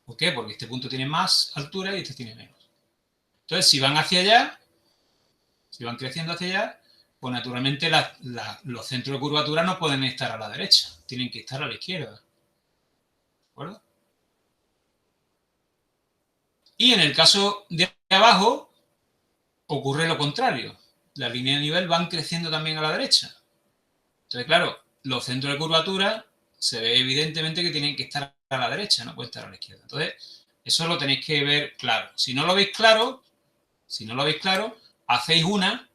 ¿Por qué? Porque este punto tiene más altura y este tiene menos. Entonces, si van hacia allá, si van creciendo hacia allá, pues naturalmente los centros de curvatura no pueden estar a la derecha, tienen que estar a la izquierda. ¿De acuerdo? Y en el caso de abajo, ocurre lo contrario. Las líneas de nivel van creciendo también a la derecha. Entonces, claro, los centros de curvatura se ve evidentemente que tienen que estar a la derecha, no pueden estar a la izquierda. Entonces, eso lo tenéis que ver claro. Si no lo veis claro, hacéis una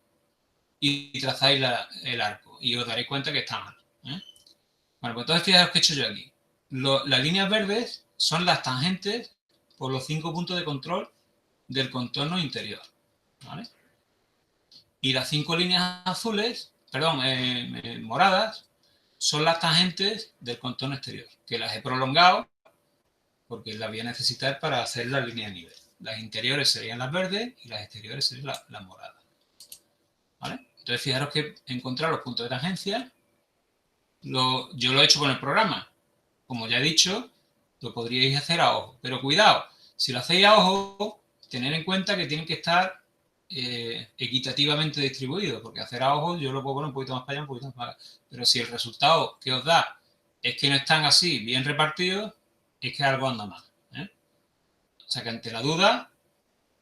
y trazáis el arco y os daréis cuenta que está mal. Bueno, pues entonces fijaos qué he hecho yo aquí. Las líneas verdes son las tangentes por los 5 puntos de control del contorno interior, ¿vale? Y las 5 líneas azules, moradas, son las tangentes del contorno exterior, que las he prolongado porque las voy a necesitar para hacer la línea de nivel. Las interiores serían las verdes y las exteriores serían las moradas, ¿vale? Entonces, fijaros que he encontrado los puntos de tangencia. Yo lo he hecho con el programa. Como ya he dicho, lo podríais hacer a ojo. Pero cuidado, si lo hacéis a ojo, tener en cuenta que tienen que estar equitativamente distribuidos, porque hacer a ojo yo lo puedo poner un poquito más para allá, un poquito más para allá. Pero si el resultado que os da es que no están así bien repartidos, es que algo anda mal. O sea que ante la duda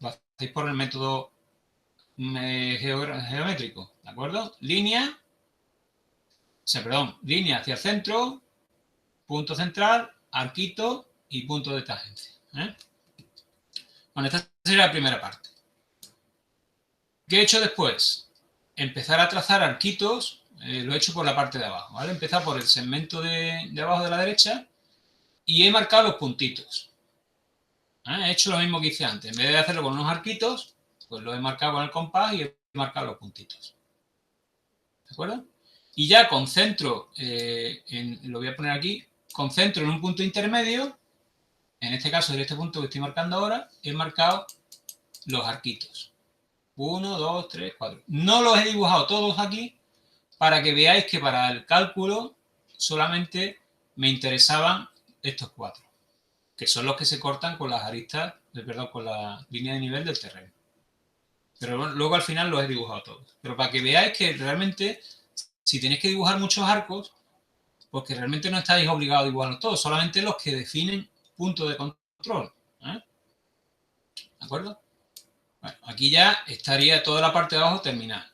lo hacéis por el método geométrico, ¿de acuerdo? Línea hacia el centro, punto central, arquito y punto de tangencia. Bueno, esta sería la primera parte. ¿Qué he hecho después? Empezar a trazar arquitos, lo he hecho por la parte de abajo, ¿vale? Empezar por el segmento de abajo de la derecha y he marcado los puntitos. He hecho lo mismo que hice antes. En vez de hacerlo con unos arquitos, pues lo he marcado con el compás y he marcado los puntitos. ¿De acuerdo? Y ya concentro, lo voy a poner aquí, concentro en un punto intermedio, en este caso en este punto que estoy marcando ahora, he marcado los arquitos. 1, 2, 3, 4. No los he dibujado todos aquí para que veáis que para el cálculo solamente me interesaban estos 4, que son los que se cortan con las aristas, perdón, con la línea de nivel del terreno. Pero bueno, luego al final los he dibujado todos. Pero para que veáis que realmente, si tenéis que dibujar muchos arcos, pues que realmente no estáis obligados a dibujarlos todos, solamente los que definen puntos de control. ¿De acuerdo? Bueno, aquí ya estaría toda la parte de abajo terminada.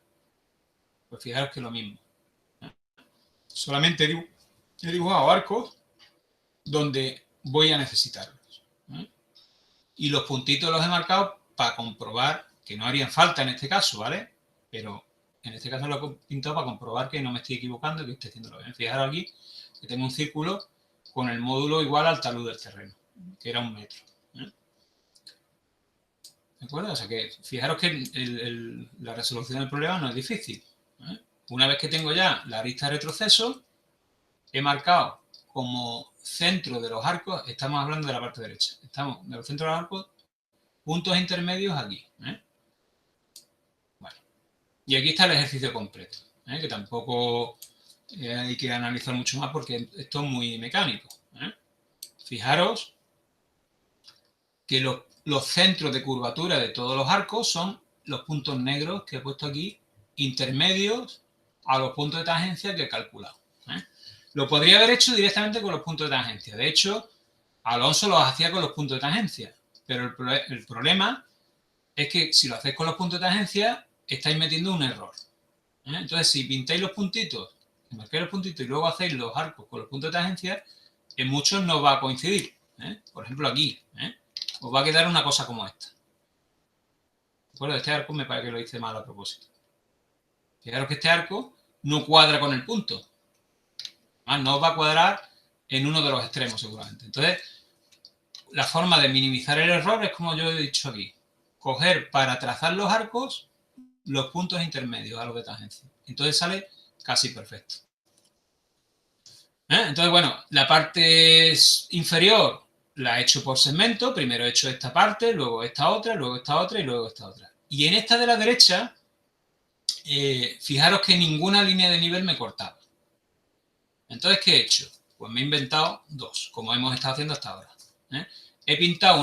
Pues fijaros que es lo mismo. Solamente he dibujado arcos donde voy a necesitarlos. Y los puntitos los he marcado para comprobar que no harían falta en este caso, ¿vale? Pero en este caso lo he pintado para comprobar que no me estoy equivocando y que estoy haciéndolo bien. Fijaros aquí que tengo un círculo con el módulo igual al talud del terreno, que era 1 metro. ¿De acuerdo? O sea que fijaros que la resolución del problema no es difícil. Una vez que tengo ya la arista de retroceso, he marcado como centro de los arcos, estamos hablando de la parte derecha, estamos en el centro de los arcos, puntos intermedios aquí. Bueno. Y aquí está el ejercicio completo, que tampoco hay que analizar mucho más porque esto es muy mecánico. Fijaros que los centros de curvatura de todos los arcos son los puntos negros que he puesto aquí, intermedios a los puntos de tangencia que he calculado. Lo podría haber hecho directamente con los puntos de tangencia. De hecho, Alonso los hacía con los puntos de tangencia. Pero el problema es que si lo hacéis con los puntos de tangencia, estáis metiendo un error. Entonces, si pintáis los puntitos, marcáis los puntitos y luego hacéis los arcos con los puntos de tangencia, en muchos no va a coincidir. Por ejemplo, aquí. Os va a quedar una cosa como esta. Bueno, este arco me parece que lo hice mal a propósito. Fijaros que este arco no cuadra con el punto. No va a cuadrar en uno de los extremos seguramente. Entonces, la forma de minimizar el error es como yo he dicho aquí. Coger para trazar los arcos los puntos intermedios a los de tangencia. Entonces sale casi perfecto. Entonces, bueno, la parte inferior la he hecho por segmento. Primero he hecho esta parte, luego esta otra, luego esta otra y luego esta otra. Y en esta de la derecha, fijaros que ninguna línea de nivel me cortaba. Entonces, ¿qué he hecho? Pues me he inventado 2, como hemos estado haciendo hasta ahora. He pintado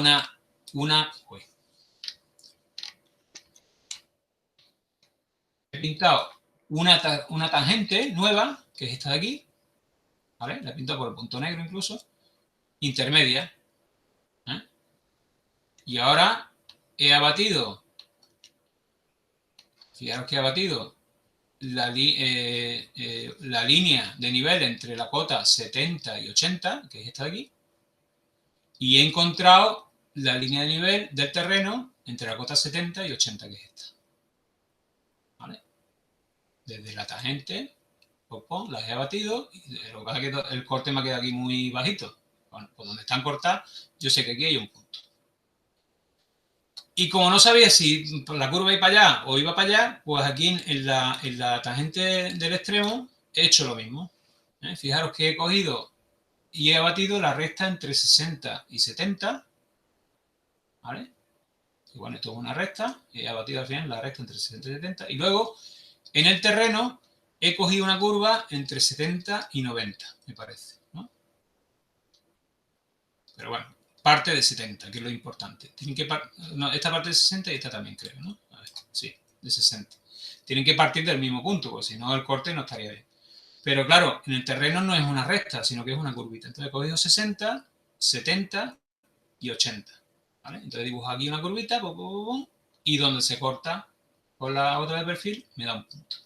una tangente nueva, que es esta de aquí, ¿vale? La he pintado por el punto negro incluso, intermedia. Y ahora he abatido, fijaros que he abatido la línea de nivel entre la cota 70 y 80, que es esta de aquí, y he encontrado la línea de nivel del terreno entre la cota 70 y 80, que es esta. ¿Vale? Desde la tangente, las he abatido, y lo que pasa es que el corte me ha quedado aquí muy bajito. Bueno, por donde están cortadas, yo sé que aquí hay un punto. Y como no sabía si la curva iba para allá o iba para allá, pues aquí en la tangente del extremo he hecho lo mismo. Fijaros que he cogido y he abatido la recta entre 60 y 70. ¿Vale? Y bueno, esto es una recta. He abatido al final la recta entre 60 y 70. Y luego, en el terreno, he cogido una curva entre 70 y 90, me parece, ¿no? Pero bueno, parte de 70, que es lo importante. Esta parte de 60 y esta también creo, ¿no? A ver, sí, de 60. Tienen que partir del mismo punto, porque si no el corte no estaría bien. Pero claro, en el terreno no es una recta, sino que es una curvita. Entonces he cogido 60, 70 y 80. ¿vale? Entonces dibujo aquí una curvita, pum, pum, pum, y donde se corta con la otra de perfil me da un punto.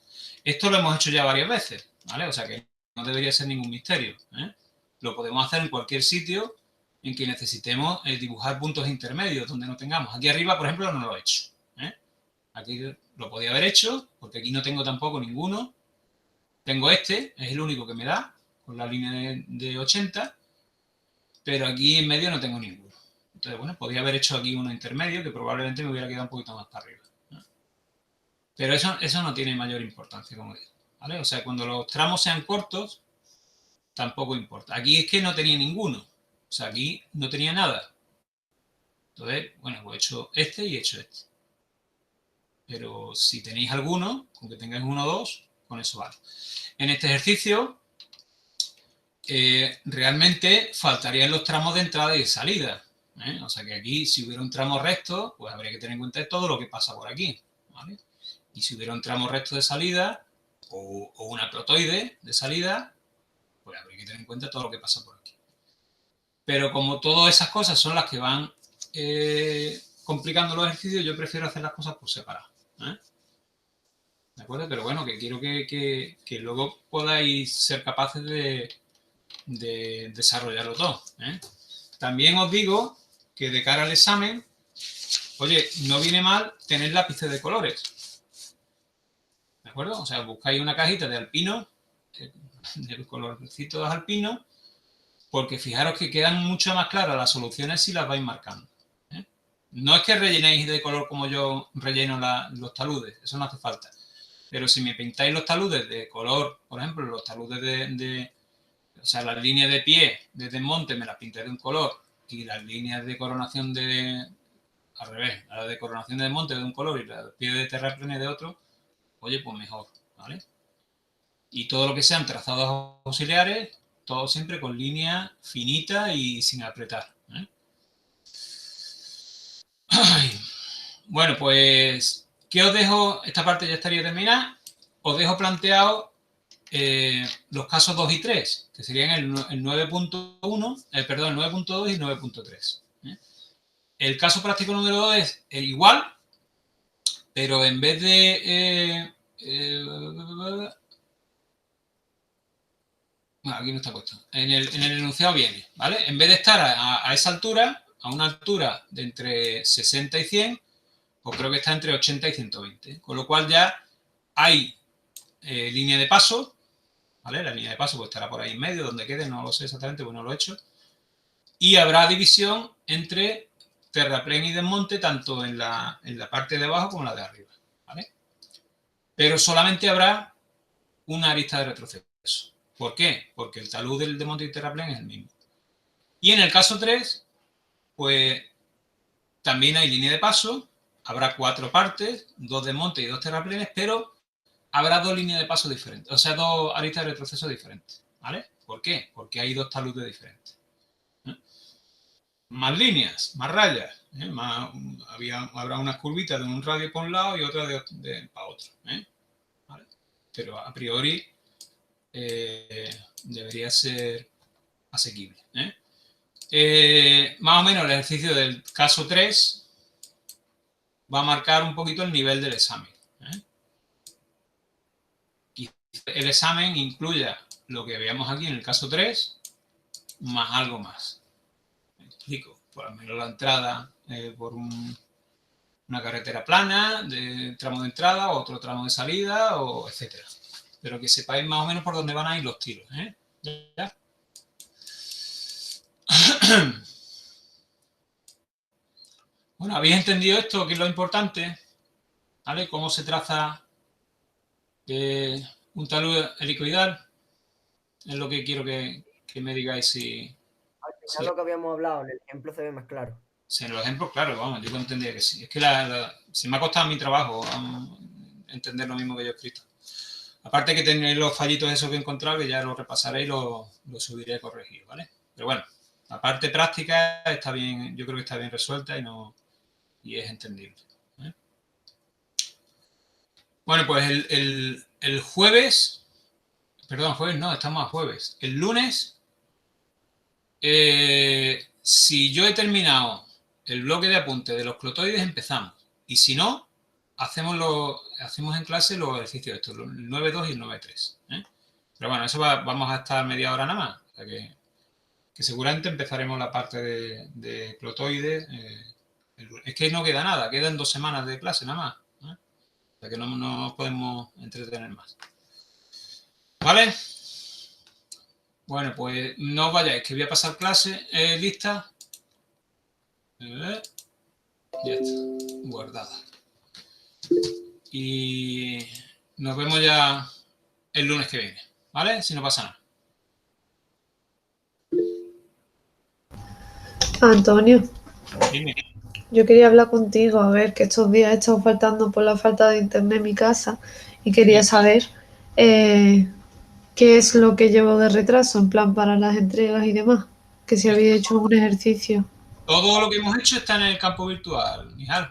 Esto lo hemos hecho ya varias veces, ¿vale? O sea que no debería ser ningún misterio, ¿eh? Lo podemos hacer en cualquier sitio en que necesitemos dibujar puntos intermedios donde no tengamos. Aquí arriba, por ejemplo, no lo he hecho, ¿eh? Aquí lo podía haber hecho, porque aquí no tengo tampoco ninguno. Tengo este, es el único que me da, con la línea de 80, pero aquí en medio no tengo ninguno. Entonces, bueno, podría haber hecho aquí uno intermedio, que probablemente me hubiera quedado un poquito más para arriba, ¿no? Pero eso no tiene mayor importancia, como digo, ¿vale? O sea, cuando los tramos sean cortos, tampoco importa. Aquí es que no tenía ninguno. O sea, aquí no tenía nada. Entonces, bueno, pues he hecho este y he hecho este. Pero si tenéis alguno, con que tengáis uno o dos, con eso vale. En este ejercicio, realmente faltarían los tramos de entrada y de salida, ¿eh? O sea que aquí, si hubiera un tramo recto, pues habría que tener en cuenta todo lo que pasa por aquí, ¿vale? Y si hubiera un tramo recto de salida o una protoide de salida, pues habría que tener en cuenta todo lo que pasa por aquí. Pero como todas esas cosas son las que van complicando los ejercicios, yo prefiero hacer las cosas por separado, ¿eh? ¿De acuerdo? Pero bueno, que quiero que luego podáis ser capaces de desarrollarlo todo, ¿eh? También os digo que de cara al examen, oye, no viene mal tener lápices de colores, ¿de acuerdo? O sea, buscáis una cajita de alpino, del colorcito de alpino, porque fijaros que quedan mucho más claras las soluciones si las vais marcando, ¿eh? No es que rellenéis de color como yo relleno los taludes, eso no hace falta. Pero si me pintáis los taludes de color, por ejemplo, los taludes o sea, las líneas de pie de desmonte me las pinté de un color y las líneas de coronación al revés, la de coronación de desmonte de un color y la de pie de terraplene de otro, oye, pues mejor, ¿vale? Y todo lo que sean trazados auxiliares, todo siempre con línea finita y sin apretar, ¿eh? Ay. Bueno, pues, ¿qué os dejo? Esta parte ya estaría terminada. Os dejo planteado los casos 2 y 3, que serían el 9.1, perdón, el 9.2 y 9.3. El caso práctico número 2 es igual, pero en vez de... aquí no está puesto. En el enunciado viene, ¿vale? En vez de estar a esa altura, a una altura de entre 60 y 100, pues creo que está entre 80 y 120. Con lo cual ya hay línea de paso, ¿vale? La línea de paso pues estará por ahí en medio, donde quede, no lo sé exactamente, pues no lo he hecho. Y habrá división entre terraplén y desmonte, tanto en la parte de abajo como en la de arriba, ¿vale? Pero solamente habrá una arista de retroceso. ¿Por qué? Porque el talud del desmonte y terraplén es el mismo. Y en el caso 3, pues también hay línea de paso, habrá 4 partes, 2 desmontes y 2 terraplenes, pero habrá 2 líneas de paso diferentes, o sea, 2 aristas de retroceso diferentes, ¿vale? ¿Por qué? Porque hay 2 taludes diferentes, ¿eh? Más líneas, más rayas, ¿eh? Habrá unas curvitas de un radio por un lado y otras para otro, ¿eh? ¿Vale? Pero a priori debería ser asequible, ¿eh? Más o menos el ejercicio del caso 3 va a marcar un poquito el nivel del examen, ¿eh? El examen incluya lo que veamos aquí en el caso 3, más algo más. Me explico. Por lo menos la entrada por una carretera plana, de tramo de entrada, otro tramo de salida, o etcétera. Pero que sepáis más o menos por dónde van a ir los tiros, ¿eh? ¿Ya? Bueno, ¿habéis entendido esto? ¿Qué es lo importante? ¿Vale? ¿Cómo se traza un talud helicoidal? Es lo que quiero que me digáis si... Al final lo que habíamos hablado, en el ejemplo se ve más claro. Sí, en los ejemplos, claro, vamos, yo entendía que sí. Es que se me ha costado mi trabajo entender lo mismo que yo he escrito. Aparte que tenéis los fallitos esos que he encontrado, que ya los repasaré y los subiré corregidos, ¿vale? Pero bueno, la parte práctica está bien, yo creo que está bien resuelta y es entendible, ¿eh? Bueno, pues el jueves, perdón, jueves no, estamos a jueves. El lunes, si yo he terminado el bloque de apuntes de los clotoides empezamos. Y si no, hacemos en clase los ejercicios estos, el 9.2 y el 9.3. Pero bueno, eso vamos a estar media hora nada más. O sea que seguramente empezaremos la parte de clotoides. Es que no queda nada, quedan 2 semanas de clase nada más. O sea que no nos podemos entretener más. ¿Vale? Bueno, pues no os vayáis, que voy a pasar clase lista. Ya está, guardada. Y nos vemos ya el lunes que viene, ¿vale? Si no pasa nada. Antonio, Dime. yo quería hablar contigo, a ver, que estos días he estado faltando por la falta de internet en mi casa y quería saber qué es lo que llevo de retraso, en plan para las entregas y demás, que si había hecho un ejercicio. Todo lo que hemos hecho está en el campo virtual, Mijal.